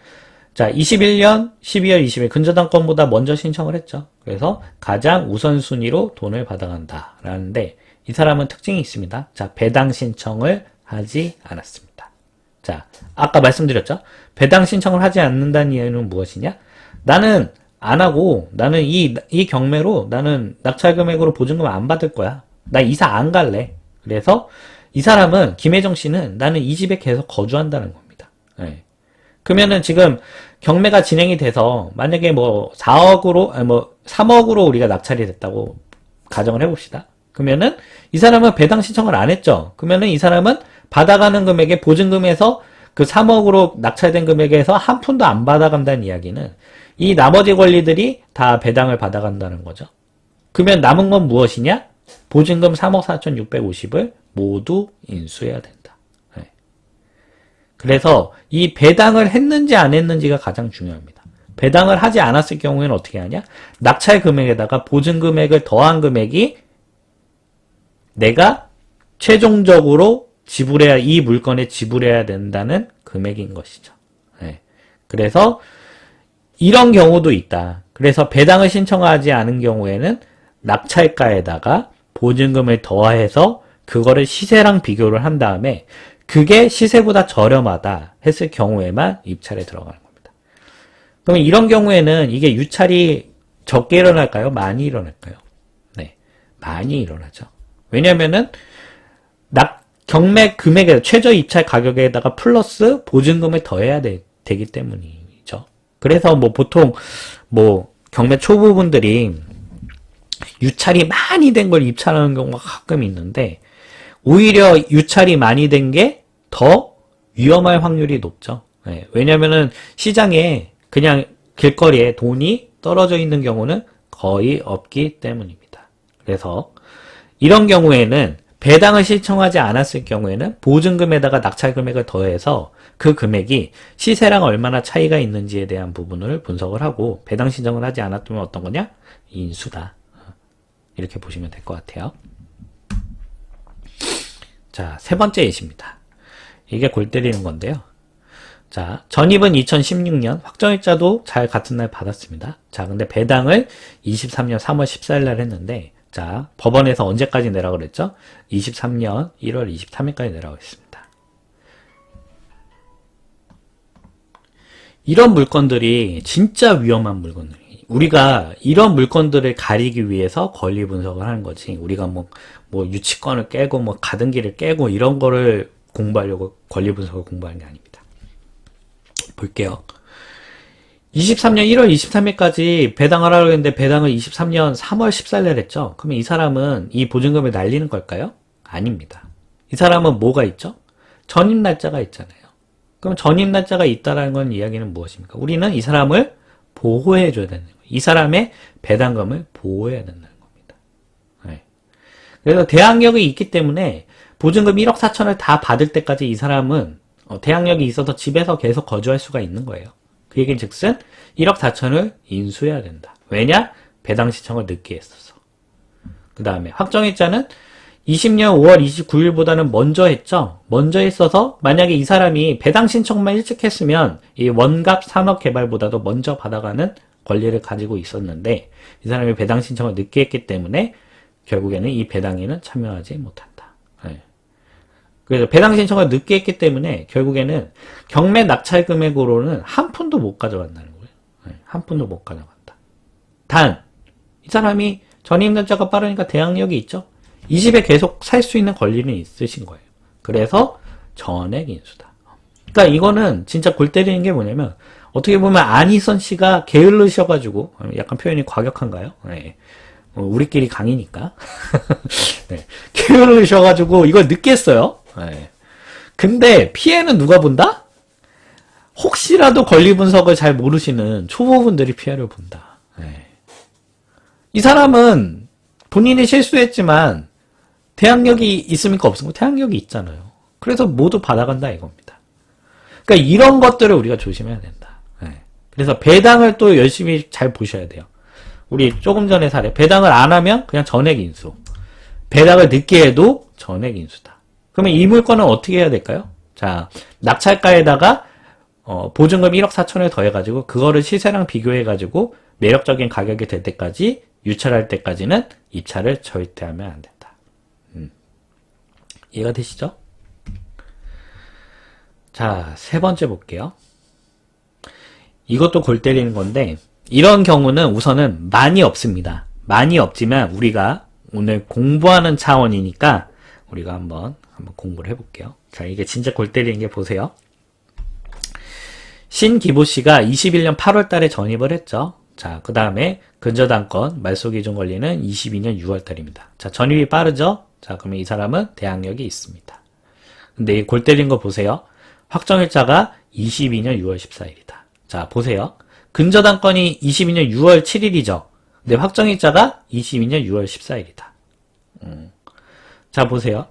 자, 21년 12월 20일 근저당권보다 먼저 신청을 했죠. 그래서 가장 우선순위로 돈을 받아간다. 라는데 이 사람은 특징이 있습니다. 자, 배당 신청을 하지 않았습니다. 자, 아까 말씀드렸죠. 배당 신청을 하지 않는다는 이유는 무엇이냐? 나는 안 하고 나는 이 경매로 나는 낙찰 금액으로 보증금 안 받을 거야. 나 이사 안 갈래. 그래서 이 사람은 김혜정 씨는 나는 이 집에 계속 거주한다는 겁니다. 네. 그러면은 지금 경매가 진행이 돼서 만약에 3억으로 우리가 낙찰이 됐다고 가정을 해봅시다. 그러면은 이 사람은 배당 신청을 안 했죠. 그러면은 이 사람은 받아가는 금액의 보증금에서 그 3억으로 낙찰된 금액에서 한 푼도 안 받아간다는 이야기는 이 나머지 권리들이 다 배당을 받아간다는 거죠. 그러면 남은 건 무엇이냐? 보증금 3억 4,650을 모두 인수해야 된다. 네. 그래서 이 배당을 했는지 안 했는지가 가장 중요합니다. 배당을 하지 않았을 경우에는 어떻게 하냐? 낙찰 금액에다가 보증 금액을 더한 금액이 내가 최종적으로 이 물건에 지불해야 된다는 금액인 것이죠. 네. 그래서 이런 경우도 있다. 그래서 배당을 신청하지 않은 경우에는 낙찰가에다가 보증금을 더해서 그거를 시세랑 비교를 한 다음에 그게 시세보다 저렴하다 했을 경우에만 입찰에 들어가는 겁니다. 그러면 이런 경우에는 이게 유찰이 적게 일어날까요? 많이 일어날까요? 네, 많이 일어나죠. 왜냐면은 경매 금액에 최저 입찰 가격에다가 플러스 보증금을 더해야 되기 때문이죠. 그래서 보통 경매 초보분들이 유찰이 많이 된 걸 입찰하는 경우가 가끔 있는데 오히려 유찰이 많이 된 게 더 위험할 확률이 높죠. 네, 왜냐면은 시장에 그냥 길거리에 돈이 떨어져 있는 경우는 거의 없기 때문입니다. 그래서 이런 경우에는 배당을 신청하지 않았을 경우에는 보증금에다가 낙찰 금액을 더해서 그 금액이 시세랑 얼마나 차이가 있는지에 대한 부분을 분석을 하고 배당 신청을 하지 않았다면 어떤 거냐? 인수다. 이렇게 보시면 될 것 같아요. 자, 세 번째 예시입니다. 이게 골 때리는 건데요. 자, 전입은 2016년, 확정일자도 잘 같은 날 받았습니다. 자, 근데 배당을 23년 3월 14일 날 했는데, 자, 법원에서 언제까지 내라고 그랬죠? 23년 1월 23일까지 내라고 했습니다. 이런 물건들이 진짜 위험한 물건들이 우리가 이런 물건들을 가리기 위해서 권리 분석을 하는 거지. 우리가 유치권을 깨고 가등기를 깨고 이런 거를 공부하려고 권리 분석을 공부하는 게 아닙니다. 볼게요. 23년 1월 23일까지 배당을 하려고 했는데 배당을 23년 3월 14일에 했죠. 그러면 이 사람은 이 보증금을 날리는 걸까요? 아닙니다. 이 사람은 뭐가 있죠? 전입 날짜가 있잖아요. 그럼 전입 날짜가 있다라는 건 이야기는 무엇입니까? 우리는 이 사람을 보호해 줘야 되는 거예요. 이 사람의 배당금을 보호해야 된다는 겁니다. 네. 그래서 대항력이 있기 때문에 보증금 1억 4천을 다 받을 때까지 이 사람은 대항력이 있어서 집에서 계속 거주할 수가 있는 거예요. 그 얘기는 즉슨 1억 4천을 인수해야 된다. 왜냐? 배당 신청을 늦게 했었어. 그 다음에 확정일자는 20년 5월 29일보다는 먼저 했죠. 먼저 했어서 만약에 이 사람이 배당 신청만 일찍 했으면 이 원갑 산업개발보다도 먼저 받아가는 권리를 가지고 있었는데 이 사람이 배당 신청을 늦게 했기 때문에 결국에는 이 배당에는 참여하지 못한다. 네. 그래서 배당 신청을 늦게 했기 때문에 결국에는 경매 낙찰 금액으로는 한 푼도 못 가져간다는 거예요. 네. 한 푼도 못 가져간다. 단, 이 사람이 전입 날짜가 빠르니까 대항력이 있죠. 이 집에 계속 살 수 있는 권리는 있으신 거예요. 그래서 전액 인수다. 그러니까 이거는 진짜 골 때리는 게 뭐냐면 어떻게 보면 안희선 씨가 게을르셔가지고 약간 표현이 과격한가요? 네. 우리끼리 강의니까. 네. 게을르셔가지고 이걸 늦게 했어요. 네. 근데 피해는 누가 본다? 혹시라도 권리 분석을 잘 모르시는 초보분들이 피해를 본다. 네. 이 사람은 본인이 실수했지만 대항력이 있습니까? 없습니까? 대항력이 있잖아요. 그래서 모두 받아간다 이겁니다. 그러니까 이런 것들을 우리가 조심해야 된다. 네. 그래서 배당을 또 열심히 잘 보셔야 돼요. 우리 조금 전에 사례. 배당을 안 하면 그냥 전액 인수. 배당을 늦게 해도 전액 인수다. 그러면 이 물건은 어떻게 해야 될까요? 자, 낙찰가에다가 보증금 1억 4천을 더해가지고 그거를 시세랑 비교해가지고 매력적인 가격이 될 때까지 유찰할 때까지는 입찰을 절대 하면 안 된다. 이해가 되시죠? 자, 세 번째 볼게요. 이것도 골 때리는 건데 이런 경우는 우선은 많이 없습니다. 많이 없지만 우리가 오늘 공부하는 차원이니까 우리가 한번 공부를 해볼게요. 자, 이게 진짜 골 때리는 게 보세요. 신기보 씨가 21년 8월 달에 전입을 했죠. 자, 그 다음에 근저당권 말소기준 권리는 22년 6월 달입니다. 자, 전입이 빠르죠? 자, 그러면 이 사람은 대항력이 있습니다. 근데 이 골 때린 거 보세요. 확정일자가 22년 6월 14일이다. 자, 보세요. 근저당권이 22년 6월 7일이죠. 근데 확정일자가 22년 6월 14일이다. 자, 보세요.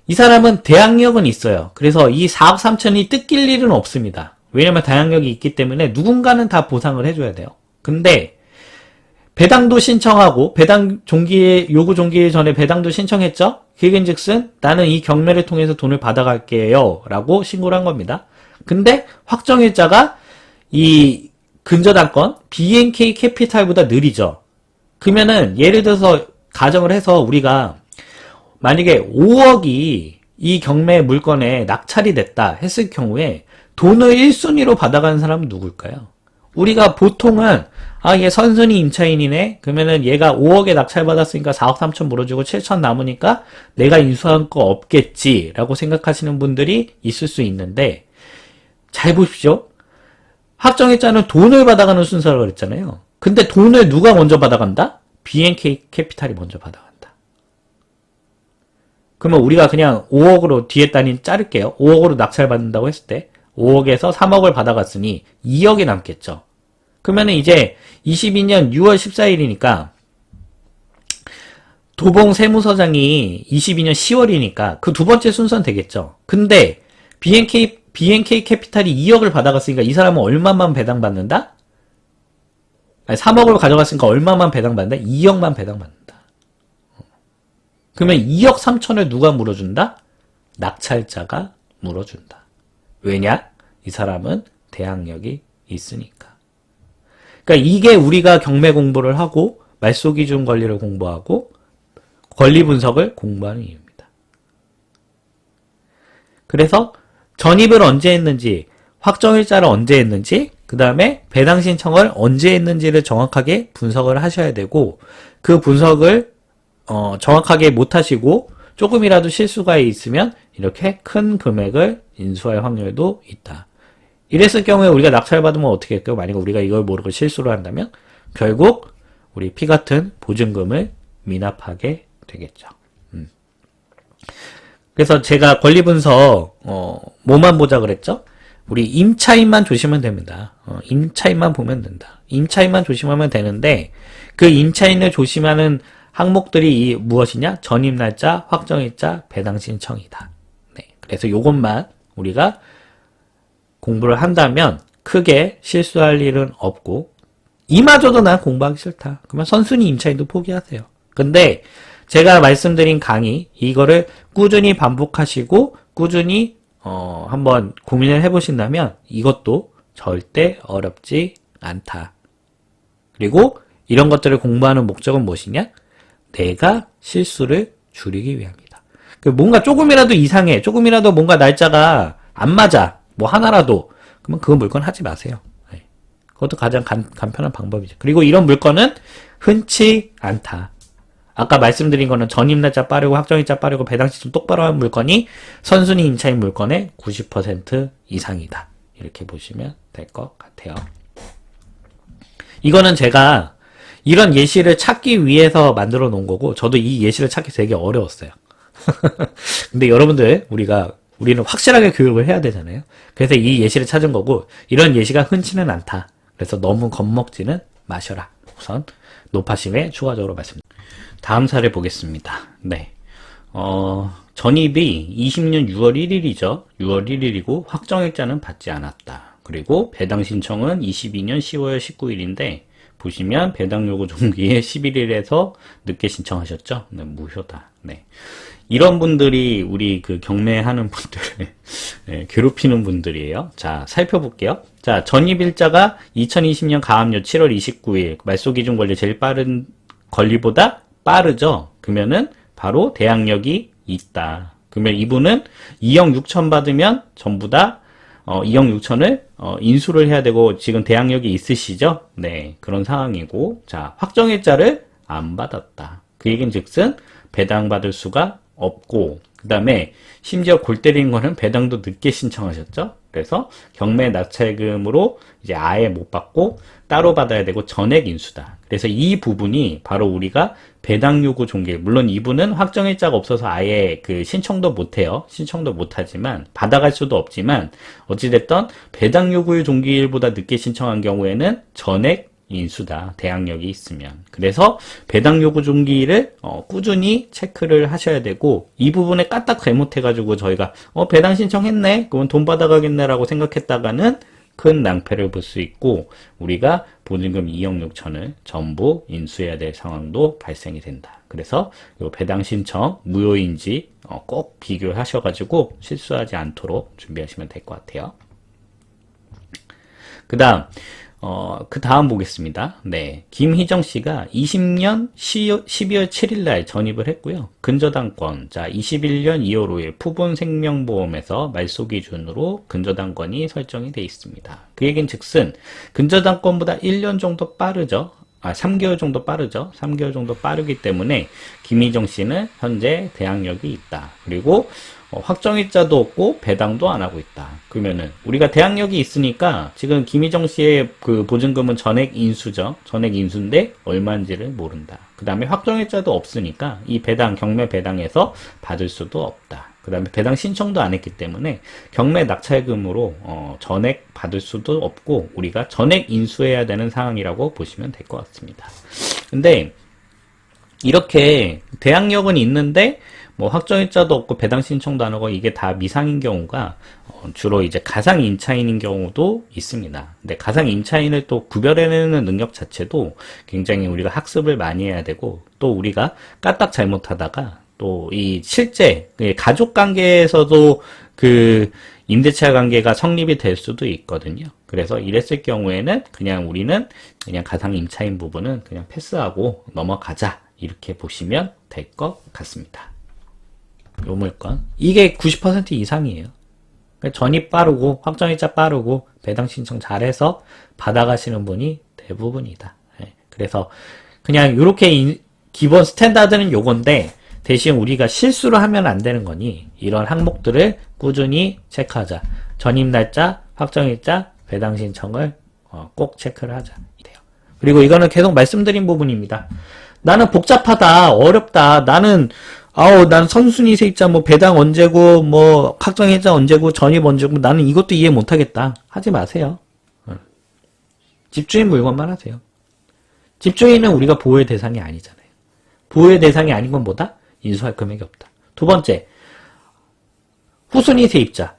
이 사람은 대항력은 있어요. 그래서 이 4억 3천이 뜯길 일은 없습니다. 왜냐면 대항력이 있기 때문에 누군가는 다 보상을 해줘야 돼요. 근데 배당도 신청하고 배당 종기에 요구 종기 전에 배당도 신청했죠. 그게인즉슨 나는 이 경매를 통해서 돈을 받아갈게요 라고 신고를 한 겁니다. 근데 확정일자가 이 근저당권 BNK 캐피탈보다 느리죠. 그러면은 예를 들어서 가정을 해서 우리가 만약에 5억이 이 경매 물건에 낙찰이 됐다 했을 경우에 돈을 1순위로 받아가는 사람은 누굴까요? 우리가 보통은 얘 선순위 임차인이네. 그러면은 얘가 5억에 낙찰받았으니까 4억 3천 물어주고 7천 남으니까 내가 인수한 거 없겠지 라고 생각하시는 분들이 있을 수 있는데 잘 보십시오. 확정일자는 돈을 받아가는 순서라고 그랬잖아요. 근데 돈을 누가 먼저 받아간다? BNK 캐피탈이 먼저 받아간다. 그러면 우리가 그냥 5억으로 뒤에 단위 자를게요. 5억으로 낙찰받는다고 했을 때 5억에서 3억을 받아갔으니 2억이 남겠죠. 그러면은 이제 22년 6월 14일이니까 도봉 세무서장이 22년 10월이니까 그 두 번째 순서는 되겠죠. 근데 BNK 캐피탈이 2억을 받아갔으니까 이 사람은 얼마만 배당받는다? 아니, 3억을 가져갔으니까 얼마만 배당받는다? 2억만 배당받는다. 그러면 2억 3천을 누가 물어준다? 낙찰자가 물어준다. 왜냐? 이 사람은 대항력이 있으니까. 그러니까 이게 우리가 경매 공부를 하고 말소기준 권리를 공부하고 권리 분석을 공부하는 이유입니다. 그래서 전입을 언제 했는지, 확정일자를 언제 했는지, 그 다음에 배당 신청을 언제 했는지를 정확하게 분석을 하셔야 되고 그 분석을 정확하게 못하시고 조금이라도 실수가 있으면 이렇게 큰 금액을 인수할 확률도 있다. 이랬을 경우에 우리가 낙찰받으면 어떻게 할까요? 만약에 우리가 이걸 모르고 실수를 한다면 결국 우리 피 같은 보증금을 미납하게 되겠죠. 그래서 제가 권리분석 뭐만 보자 그랬죠? 우리 임차인만 조심하면 됩니다. 임차인만 보면 된다. 임차인만 조심하면 되는데 그 임차인을 조심하는 항목들이 무엇이냐? 전입날짜, 확정일자, 배당 신청이다. 네, 그래서 요것만 우리가 공부를 한다면 크게 실수할 일은 없고 이마저도 난 공부하기 싫다. 그러면 선순위 임차인도 포기하세요. 근데 제가 말씀드린 강의 이거를 꾸준히 반복하시고 꾸준히 한번 고민을 해보신다면 이것도 절대 어렵지 않다. 그리고 이런 것들을 공부하는 목적은 무엇이냐? 내가 실수를 줄이기 위함이다. 뭔가 조금이라도 이상해, 조금이라도 뭔가 날짜가 안 맞아, 뭐 하나라도, 그러면 그 물건 하지 마세요. 그것도 가장 간편한 방법이죠. 그리고 이런 물건은 흔치 않다. 아까 말씀드린 거는 전입날짜 빠르고 확정일자 빠르고 배당 시점 똑바로 한 물건이 선순위 임차인 물건의 90% 이상이다. 이렇게 보시면 될 것 같아요. 이거는 제가 이런 예시를 찾기 위해서 만들어 놓은 거고, 저도 이 예시를 찾기 되게 어려웠어요. 근데 여러분들, 우리는 확실하게 교육을 해야 되잖아요. 그래서 이 예시를 찾은 거고, 이런 예시가 흔치는 않다. 그래서 너무 겁먹지는 마셔라. 우선 노파심에 추가적으로 말씀드립니다. 다음 사례 보겠습니다. 네. 전입이 20년 6월 1일이죠. 6월 1일이고 확정일자는 받지 않았다. 그리고 배당 신청은 22년 10월 19일인데 보시면 배당 요구 종기에 11일에서 늦게 신청하셨죠? 네, 무효다. 네. 이런 분들이 우리 경매하는 분들을 네, 괴롭히는 분들이에요. 자, 살펴볼게요. 자, 전입일자가 2020년 가압류 7월 29일 말소기준 권리 제일 빠른 권리보다 빠르죠? 그러면은 바로 대항력이 있다. 그러면 이분은 2억 6천 받으면 전부 다 2억 6천을 인수를 해야 되고 지금 대항력이 있으시죠? 네, 그런 상황이고, 자, 확정일자를 안 받았다. 그 얘기는 즉슨 배당받을 수가 없고, 그 다음에 심지어 골 때린 거는 배당도 늦게 신청하셨죠? 그래서 경매 낙찰금으로 이제 아예 못 받고 따로 받아야 되고 전액 인수다. 그래서 이 부분이 바로 우리가 배당 요구 종길, 물론 이분은 확정일자가 없어서 아예 신청도 못 해요. 신청도 못 하지만 받아갈 수도 없지만 어찌됐든 배당 요구일 종기일보다 늦게 신청한 경우에는 전액 인수다. 대항력이 있으면. 그래서 배당 요구 종기일을 꾸준히 체크를 하셔야 되고, 이 부분에 까딱 잘못해가지고 저희가 배당 신청했네? 그건 돈 받아가겠네? 라고 생각했다가는 큰 낭패를 볼 수 있고, 우리가 보증금 2억 6천을 전부 인수해야 될 상황도 발생이 된다. 그래서 요 배당 신청 무효인지 꼭 비교하셔가지고 실수하지 않도록 준비하시면 될 것 같아요. 그 다음 보겠습니다. 네. 김희정 씨가 20년 12월 7일 날 전입을 했고요. 근저당권, 자, 21년 2월 5일 푸본 생명보험에서 말소 기준으로 근저당권이 설정이 되어 있습니다. 그 얘기는 즉슨, 근저당권보다 1년 정도 빠르죠. 3개월 정도 빠르죠. 3개월 정도 빠르기 때문에 김희정 씨는 현재 대항력이 있다. 그리고 확정일자도 없고 배당도 안 하고 있다. 그러면은 우리가 대항력이 있으니까 지금 김희정 씨의 보증금은 전액 인수죠. 전액 인수인데 얼마인지를 모른다. 그 다음에 확정일자도 없으니까 이 경매 배당에서 받을 수도 없다. 그 다음에 배당 신청도 안 했기 때문에 경매 낙찰금으로 전액 받을 수도 없고 우리가 전액 인수해야 되는 상황이라고 보시면 될 것 같습니다. 근데 이렇게 대항력은 있는데 뭐 확정일자도 없고 배당 신청도 안 하고 이게 다 미상인 경우가 주로 이제 가상 임차인인 경우도 있습니다. 근데 가상 임차인을 또 구별해내는 능력 자체도 굉장히 우리가 학습을 많이 해야 되고, 또 우리가 까딱 잘못하다가 또 이 실제 가족 관계에서도 임대차 관계가 성립이 될 수도 있거든요. 그래서 이랬을 경우에는 우리는 가상 임차인 부분은 그냥 패스하고 넘어가자, 이렇게 보시면 될 것 같습니다. 요 물건 이게 90% 이상이에요. 전입 빠르고 확정일자 빠르고 배당 신청 잘해서 받아가시는 분이 대부분이다. 그래서 그냥 이렇게 기본 스탠다드는 요건데, 대신 우리가 실수를 하면 안 되는 거니 이런 항목들을 꾸준히 체크하자. 전입 날짜, 확정일자, 배당 신청을 꼭 체크를 하자. 그리고 이거는 계속 말씀드린 부분입니다. 나는 복잡하다, 어렵다, 난 선순위 세입자 배당 언제고 확정일자 언제고 전입 언제고 나는 이것도 이해 못하겠다 하지 마세요. 집주인 물건만 하세요. 집주인은 우리가 보호의 대상이 아니잖아요. 보호의 대상이 아닌 건 뭐다? 인수할 금액이 없다. 두 번째, 후순위 세입자.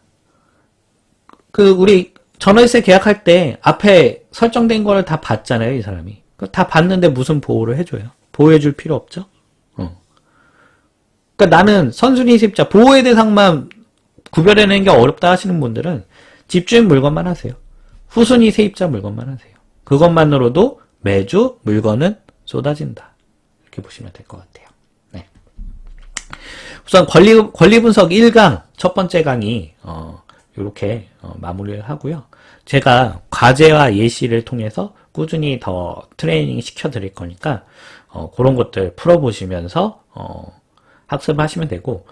우리 전월세 계약할 때 앞에 설정된 거를 다 봤잖아요, 이 사람이. 다 봤는데 무슨 보호를 해줘요? 보호해줄 필요 없죠? 그러니까 나는 선순위 세입자 보호의 대상만 구별해내는 게 어렵다 하시는 분들은 집주인 물건만 하세요. 후순위 세입자 물건만 하세요. 그것만으로도 매주 물건은 쏟아진다. 이렇게 보시면 될 것 같아요. 네. 우선 권리 분석 1강 첫 번째 강의 이렇게 마무리를 하고요. 제가 과제와 예시를 통해서 꾸준히 더 트레이닝 시켜드릴 거니까 그런 것들 풀어보시면서 학습하시면 되고,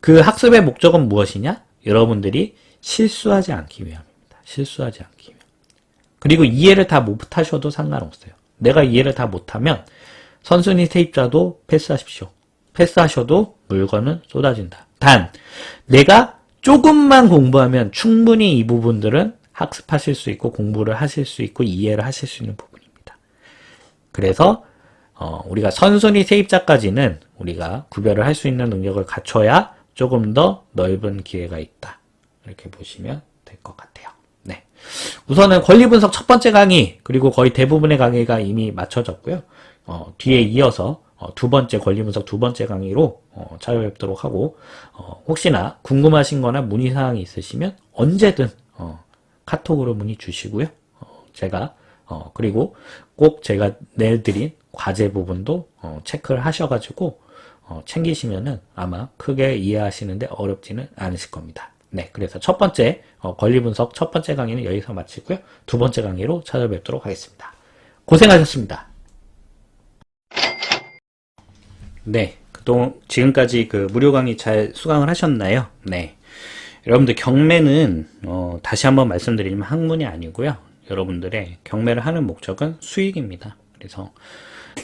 그 학습의 목적은 무엇이냐? 여러분들이 실수하지 않기 위함입니다. 실수하지 않기 위함. 그리고 이해를 다 못하셔도 상관없어요. 내가 이해를 다 못하면 선순위 세입자도 패스하십시오. 패스하셔도 물건은 쏟아진다. 단 내가 조금만 공부하면 충분히 이 부분들은 학습하실 수 있고 공부를 하실 수 있고 이해를 하실 수 있는 부분입니다. 그래서 우리가 선순위 세입자까지는 우리가 구별을 할 수 있는 능력을 갖춰야 조금 더 넓은 기회가 있다. 이렇게 보시면 될 것 같아요. 네. 우선은 권리 분석 첫 번째 강의, 그리고 거의 대부분의 강의가 이미 마쳐졌고요. 뒤에 이어서 두 번째 권리 분석 두 번째 강의로 찾아뵙도록 하고, 혹시나 궁금하신 거나 문의사항이 있으시면 언제든 카톡으로 문의 주시고요. 제가 그리고 꼭 제가 내드린 과제 부분도 체크를 하셔가지고 챙기시면은 아마 크게 이해하시는데 어렵지는 않으실 겁니다. 네, 그래서 첫 번째 권리 분석 첫 번째 강의는 여기서 마치고요. 두 번째 강의로 찾아뵙도록 하겠습니다. 고생하셨습니다. 네, 그동안 지금까지 그 무료 강의 잘 수강을 하셨나요? 네, 여러분들 경매는 다시 한번 말씀드리면 학문이 아니고요. 여러분들의 경매를 하는 목적은 수익입니다. 그래서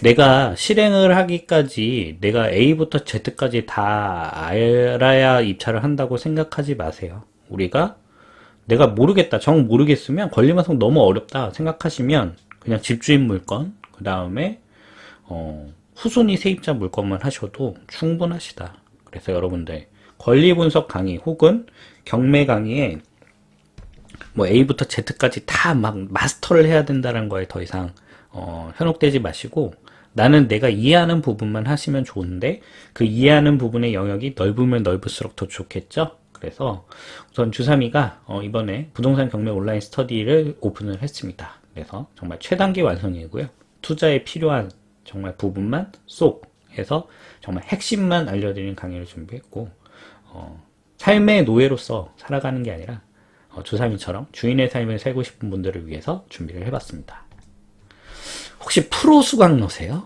내가 실행을 하기까지 내가 A부터 Z까지 다 알아야 입찰을 한다고 생각하지 마세요. 우리가 내가 모르겠다, 정 모르겠으면 권리분석 너무 어렵다 생각하시면 그냥 집주인 물건, 그 다음에 후순위 세입자 물건만 하셔도 충분하시다. 그래서 여러분들 권리분석 강의 혹은 경매 강의에 뭐 A부터 Z까지 다 막 마스터를 해야 된다는 거에 더 이상 현혹되지 마시고, 나는 내가 이해하는 부분만 하시면 좋은데 그 이해하는 부분의 영역이 넓으면 넓을수록 더 좋겠죠. 그래서 우선 주삼이가 이번에 부동산 경매 온라인 스터디를 오픈을 했습니다. 그래서 정말 최단기 완성이고요. 투자에 필요한 정말 부분만 쏙 해서 정말 핵심만 알려드리는 강의를 준비했고, 삶의 노예로서 살아가는 게 아니라 주삼이처럼 주인의 삶을 살고 싶은 분들을 위해서 준비를 해봤습니다. 혹시 프로 수강러세요?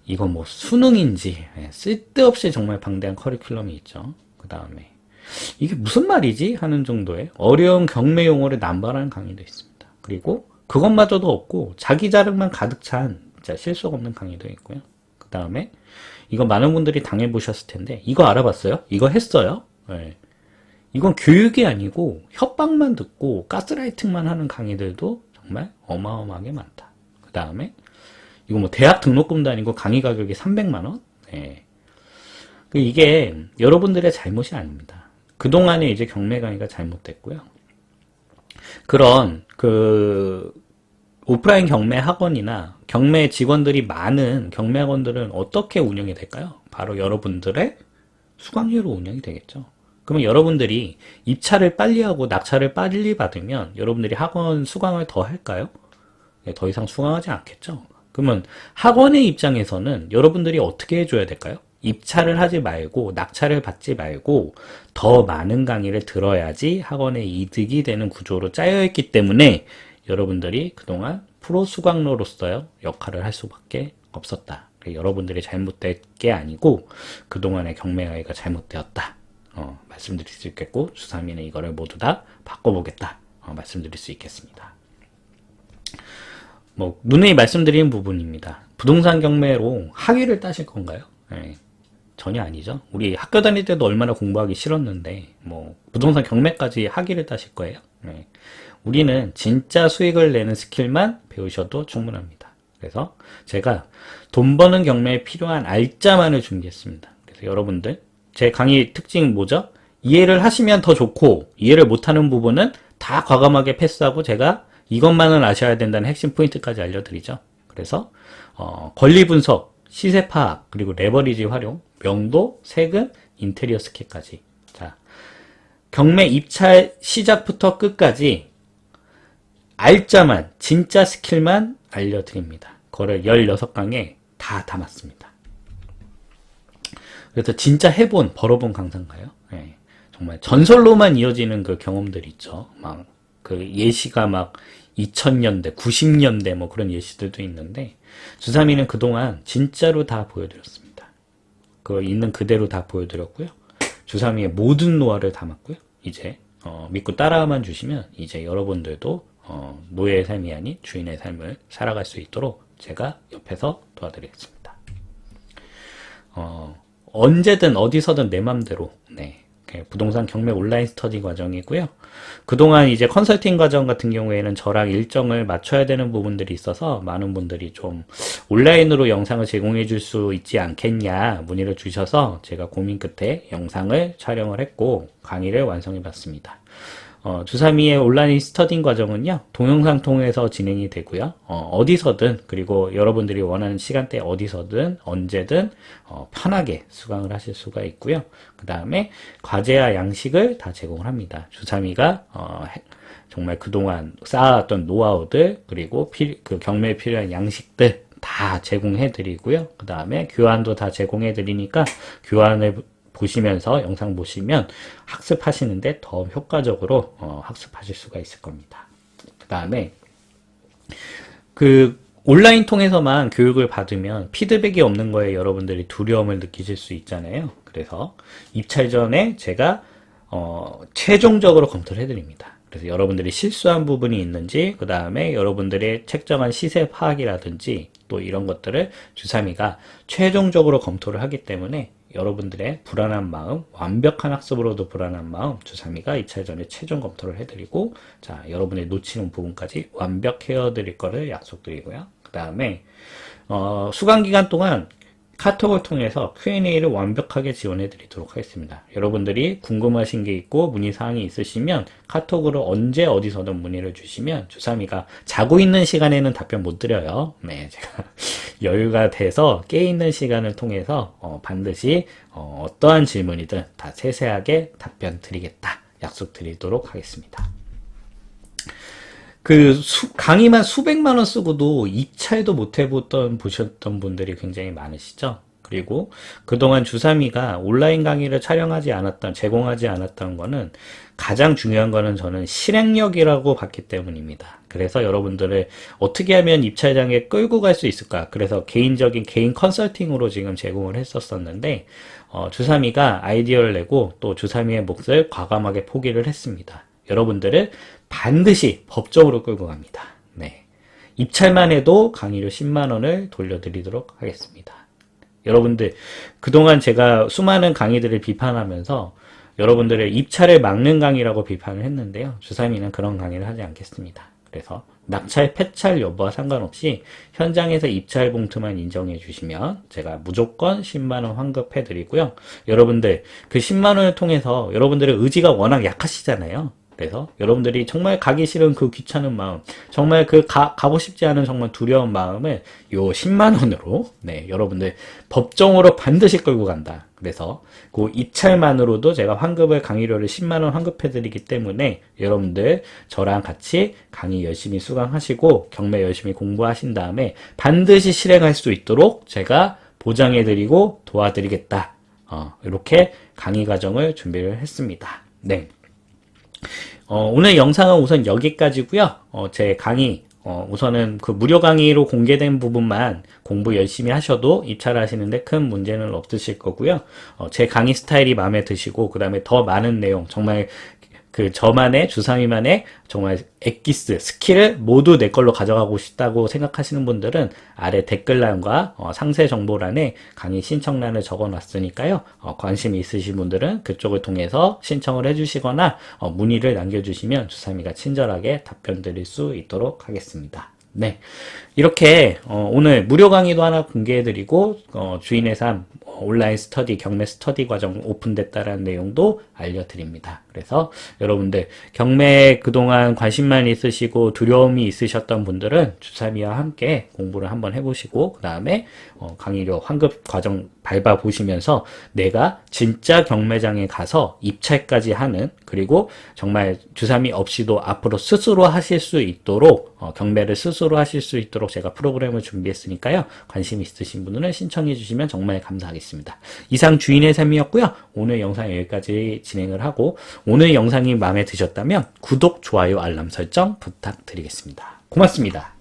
이거 뭐 수능인지 쓸데없이 정말 방대한 커리큘럼이 있죠. 그 다음에 이게 무슨 말이지? 하는 정도의 어려운 경매 용어를 남발하는 강의도 있습니다. 그리고 그것마저도 없고 자기 자랑만 가득 찬 진짜 실속 없는 강의도 있고요. 그 다음에 이거 많은 분들이 당해보셨을 텐데 이거 알아봤어요? 이거 했어요? 이건 교육이 아니고 협박만 듣고 가스라이팅만 하는 강의들도 정말 어마어마하게 많다. 그 다음에 이거 뭐 대학 등록금도 아니고 강의 가격이 300만원? 이게 여러분들의 잘못이 아닙니다. 그동안에 이제 경매 강의가 잘못됐고요. 그런 오프라인 경매 학원이나 경매 직원들이 많은 경매 학원들은 어떻게 운영이 될까요? 바로 여러분들의 수강료로 운영이 되겠죠. 그러면 여러분들이 입찰을 빨리 하고 낙찰을 빨리 받으면 여러분들이 학원 수강을 더 할까요? 더 이상 수강하지 않겠죠. 그러면 학원의 입장에서는 여러분들이 어떻게 해줘야 될까요? 입찰을 하지 말고 낙찰을 받지 말고 더 많은 강의를 들어야지 학원의 이득이 되는 구조로 짜여 있기 때문에 여러분들이 그동안 프로 수강로로서의 역할을 할 수밖에 없었다. 여러분들이 잘못된 게 아니고 그동안의 경매 강의가 잘못되었다. 말씀드릴 수 있겠고, 주삼이는 이거를 모두 다 바꿔보겠다. 말씀드릴 수 있겠습니다. 뭐 누누이 말씀드리는 부분입니다. 부동산 경매로 학위를 따실 건가요? 전혀 아니죠. 우리 학교 다닐 때도 얼마나 공부하기 싫었는데 뭐 부동산 경매까지 학위를 따실 거예요? 우리는 진짜 수익을 내는 스킬만 배우셔도 충분합니다. 그래서 제가 돈 버는 경매에 필요한 알짜만을 준비했습니다. 그래서 여러분들 제 강의 특징은 뭐죠? 이해를 하시면 더 좋고 이해를 못하는 부분은 다 과감하게 패스하고 제가 이것만은 아셔야 된다는 핵심 포인트까지 알려드리죠. 그래서 권리 분석, 시세 파악, 그리고 레버리지 활용, 명도, 세금, 인테리어 스킬까지. 자, 경매 입찰 시작부터 끝까지 알짜만, 진짜 스킬만 알려드립니다. 그거를 16강에 다 담았습니다. 그래서 진짜 해본, 벌어본 강사인가요? 네. 정말 전설로만 이어지는 그 경험들이 있죠. 막, 그 예시가 막 2000년대, 90년대 뭐 그런 예시들도 있는데, 주사미는 그동안 진짜로 다 보여드렸습니다. 그거 있는 그대로 다 보여드렸고요. 주사미의 모든 노하를 담았고요. 이제, 믿고 따라만 주시면, 이제 여러분들도, 노예의 삶이 아닌 주인의 삶을 살아갈 수 있도록 제가 옆에서 도와드리겠습니다. 언제든 어디서든 내 맘대로, 네. 부동산 경매 온라인 스터디 과정이고요. 그동안 이제 컨설팅 과정 같은 경우에는 저랑 일정을 맞춰야 되는 부분들이 있어서 많은 분들이 좀 온라인으로 영상을 제공해 줄 수 있지 않겠냐 문의를 주셔서 제가 고민 끝에 영상을 촬영을 했고 강의를 완성해 봤습니다. 주사미의 온라인 스터딩 과정은요, 동영상 통해서 진행이 되고요, 어디서든, 그리고 여러분들이 원하는 시간대 어디서든, 언제든, 편하게 수강을 하실 수가 있고요. 그 다음에 과제와 양식을 다 제공을 합니다. 주사미가, 정말 그동안 쌓아왔던 노하우들, 그리고 그 경매에 필요한 양식들 다 제공해 드리고요. 그 다음에 교환도 다 제공해 드리니까, 교환을 보시면서 영상 보시면 학습하시는데 더 효과적으로 학습하실 수가 있을 겁니다. 그 다음에 그 온라인 통해서만 교육을 받으면 피드백이 없는 거에 여러분들이 두려움을 느끼실 수 있잖아요. 그래서 입찰 전에 제가 최종적으로 검토를 해드립니다. 그래서 여러분들이 실수한 부분이 있는지, 그 다음에 여러분들의 책정한 시세 파악이라든지 또 이런 것들을 주사미가 최종적으로 검토를 하기 때문에 여러분들의 불안한 마음, 완벽한 학습으로도 불안한 마음, 주사미가 입찰 전에 최종 검토를 해드리고, 자, 여러분의 놓치는 부분까지 완벽해 드릴 거를 약속드리고요. 그 다음에, 수강 기간 동안 카톡을 통해서 Q&A를 완벽하게 지원해 드리도록 하겠습니다. 여러분들이 궁금하신 게 있고 문의사항이 있으시면 카톡으로 언제 어디서든 문의를 주시면 주사미가 자고 있는 시간에는 답변 못 드려요. 네, 제가 여유가 돼서 깨 있는 시간을 통해서 반드시 어떠한 질문이든 다 세세하게 답변 드리겠다 약속 드리도록 하겠습니다. 강의만 수백만 원 쓰고도 입찰도 못 보셨던 분들이 굉장히 많으시죠? 그리고 그동안 주사미가 온라인 강의를 제공하지 않았던 거는 가장 중요한 거는 저는 실행력이라고 봤기 때문입니다. 그래서 여러분들을 어떻게 하면 입찰장에 끌고 갈 수 있을까? 그래서 개인 컨설팅으로 지금 제공을 했었었는데, 주사미가 아이디어를 내고 또 주사미의 몫을 과감하게 포기를 했습니다. 여러분들을 반드시 법적으로 끌고 갑니다. 네. 입찰만 해도 강의료 10만 원을 돌려드리도록 하겠습니다. 여러분들, 그동안 제가 수많은 강의들을 비판하면서 여러분들의 입찰을 막는 강의라고 비판을 했는데요. 주사미는 그런 강의를 하지 않겠습니다. 그래서 낙찰, 폐찰 여부와 상관없이 현장에서 입찰 봉투만 인정해 주시면 제가 무조건 10만 원 환급해 드리고요. 여러분들, 그 10만 원을 통해서 여러분들의 의지가 워낙 약하시잖아요. 그래서 여러분들이 정말 가기 싫은 그 귀찮은 마음, 정말 가고 싶지 않은 정말 두려운 마음을 요 10만 원으로, 네, 여러분들 법정으로 반드시 끌고 간다. 그래서 그 입찰만으로도 제가 강의료를 10만 원 환급해 드리기 때문에 여러분들 저랑 같이 강의 열심히 수강하시고 경매 열심히 공부하신 다음에 반드시 실행할 수 있도록 제가 보장해 드리고 도와드리겠다. 이렇게 강의 과정을 준비를 했습니다. 네. 오늘 영상은 우선 여기까지고요. 제 강의, 우선은 그 무료 강의로 공개된 부분만 공부 열심히 하셔도 입찰하시는데 큰 문제는 없으실 거고요. 제 강의 스타일이 마음에 드시고, 그 다음에 더 많은 내용, 정말 저만의, 주사미만의 정말 엑기스, 스킬을 모두 내 걸로 가져가고 싶다고 생각하시는 분들은 아래 댓글란과 상세 정보란에 강의 신청란을 적어 놨으니까요. 관심이 있으신 분들은 그쪽을 통해서 신청을 해주시거나 문의를 남겨주시면 주사미가 친절하게 답변 드릴 수 있도록 하겠습니다. 네, 이렇게 오늘 무료 강의도 하나 공개해드리고 주인의 삶 온라인 스터디, 경매 스터디 과정 오픈됐다라는 내용도 알려드립니다. 그래서 여러분들 경매에 그동안 관심만 있으시고 두려움이 있으셨던 분들은 주사미와 함께 공부를 한번 해보시고 그 다음에 강의료 환급 과정 밟아보시면서 내가 진짜 경매장에 가서 입찰까지 하는, 그리고 정말 주사미 없이도 앞으로 스스로 하실 수 있도록 경매를 스스로 하실 수 있도록 제가 프로그램을 준비했으니까요. 관심 있으신 분들은 신청해 주시면 정말 감사하겠습니다. 이상 주인의 삶이었고요. 오늘 영상 여기까지 진행을 하고, 오늘 영상이 마음에 드셨다면 구독, 좋아요, 알람 설정 부탁드리겠습니다. 고맙습니다.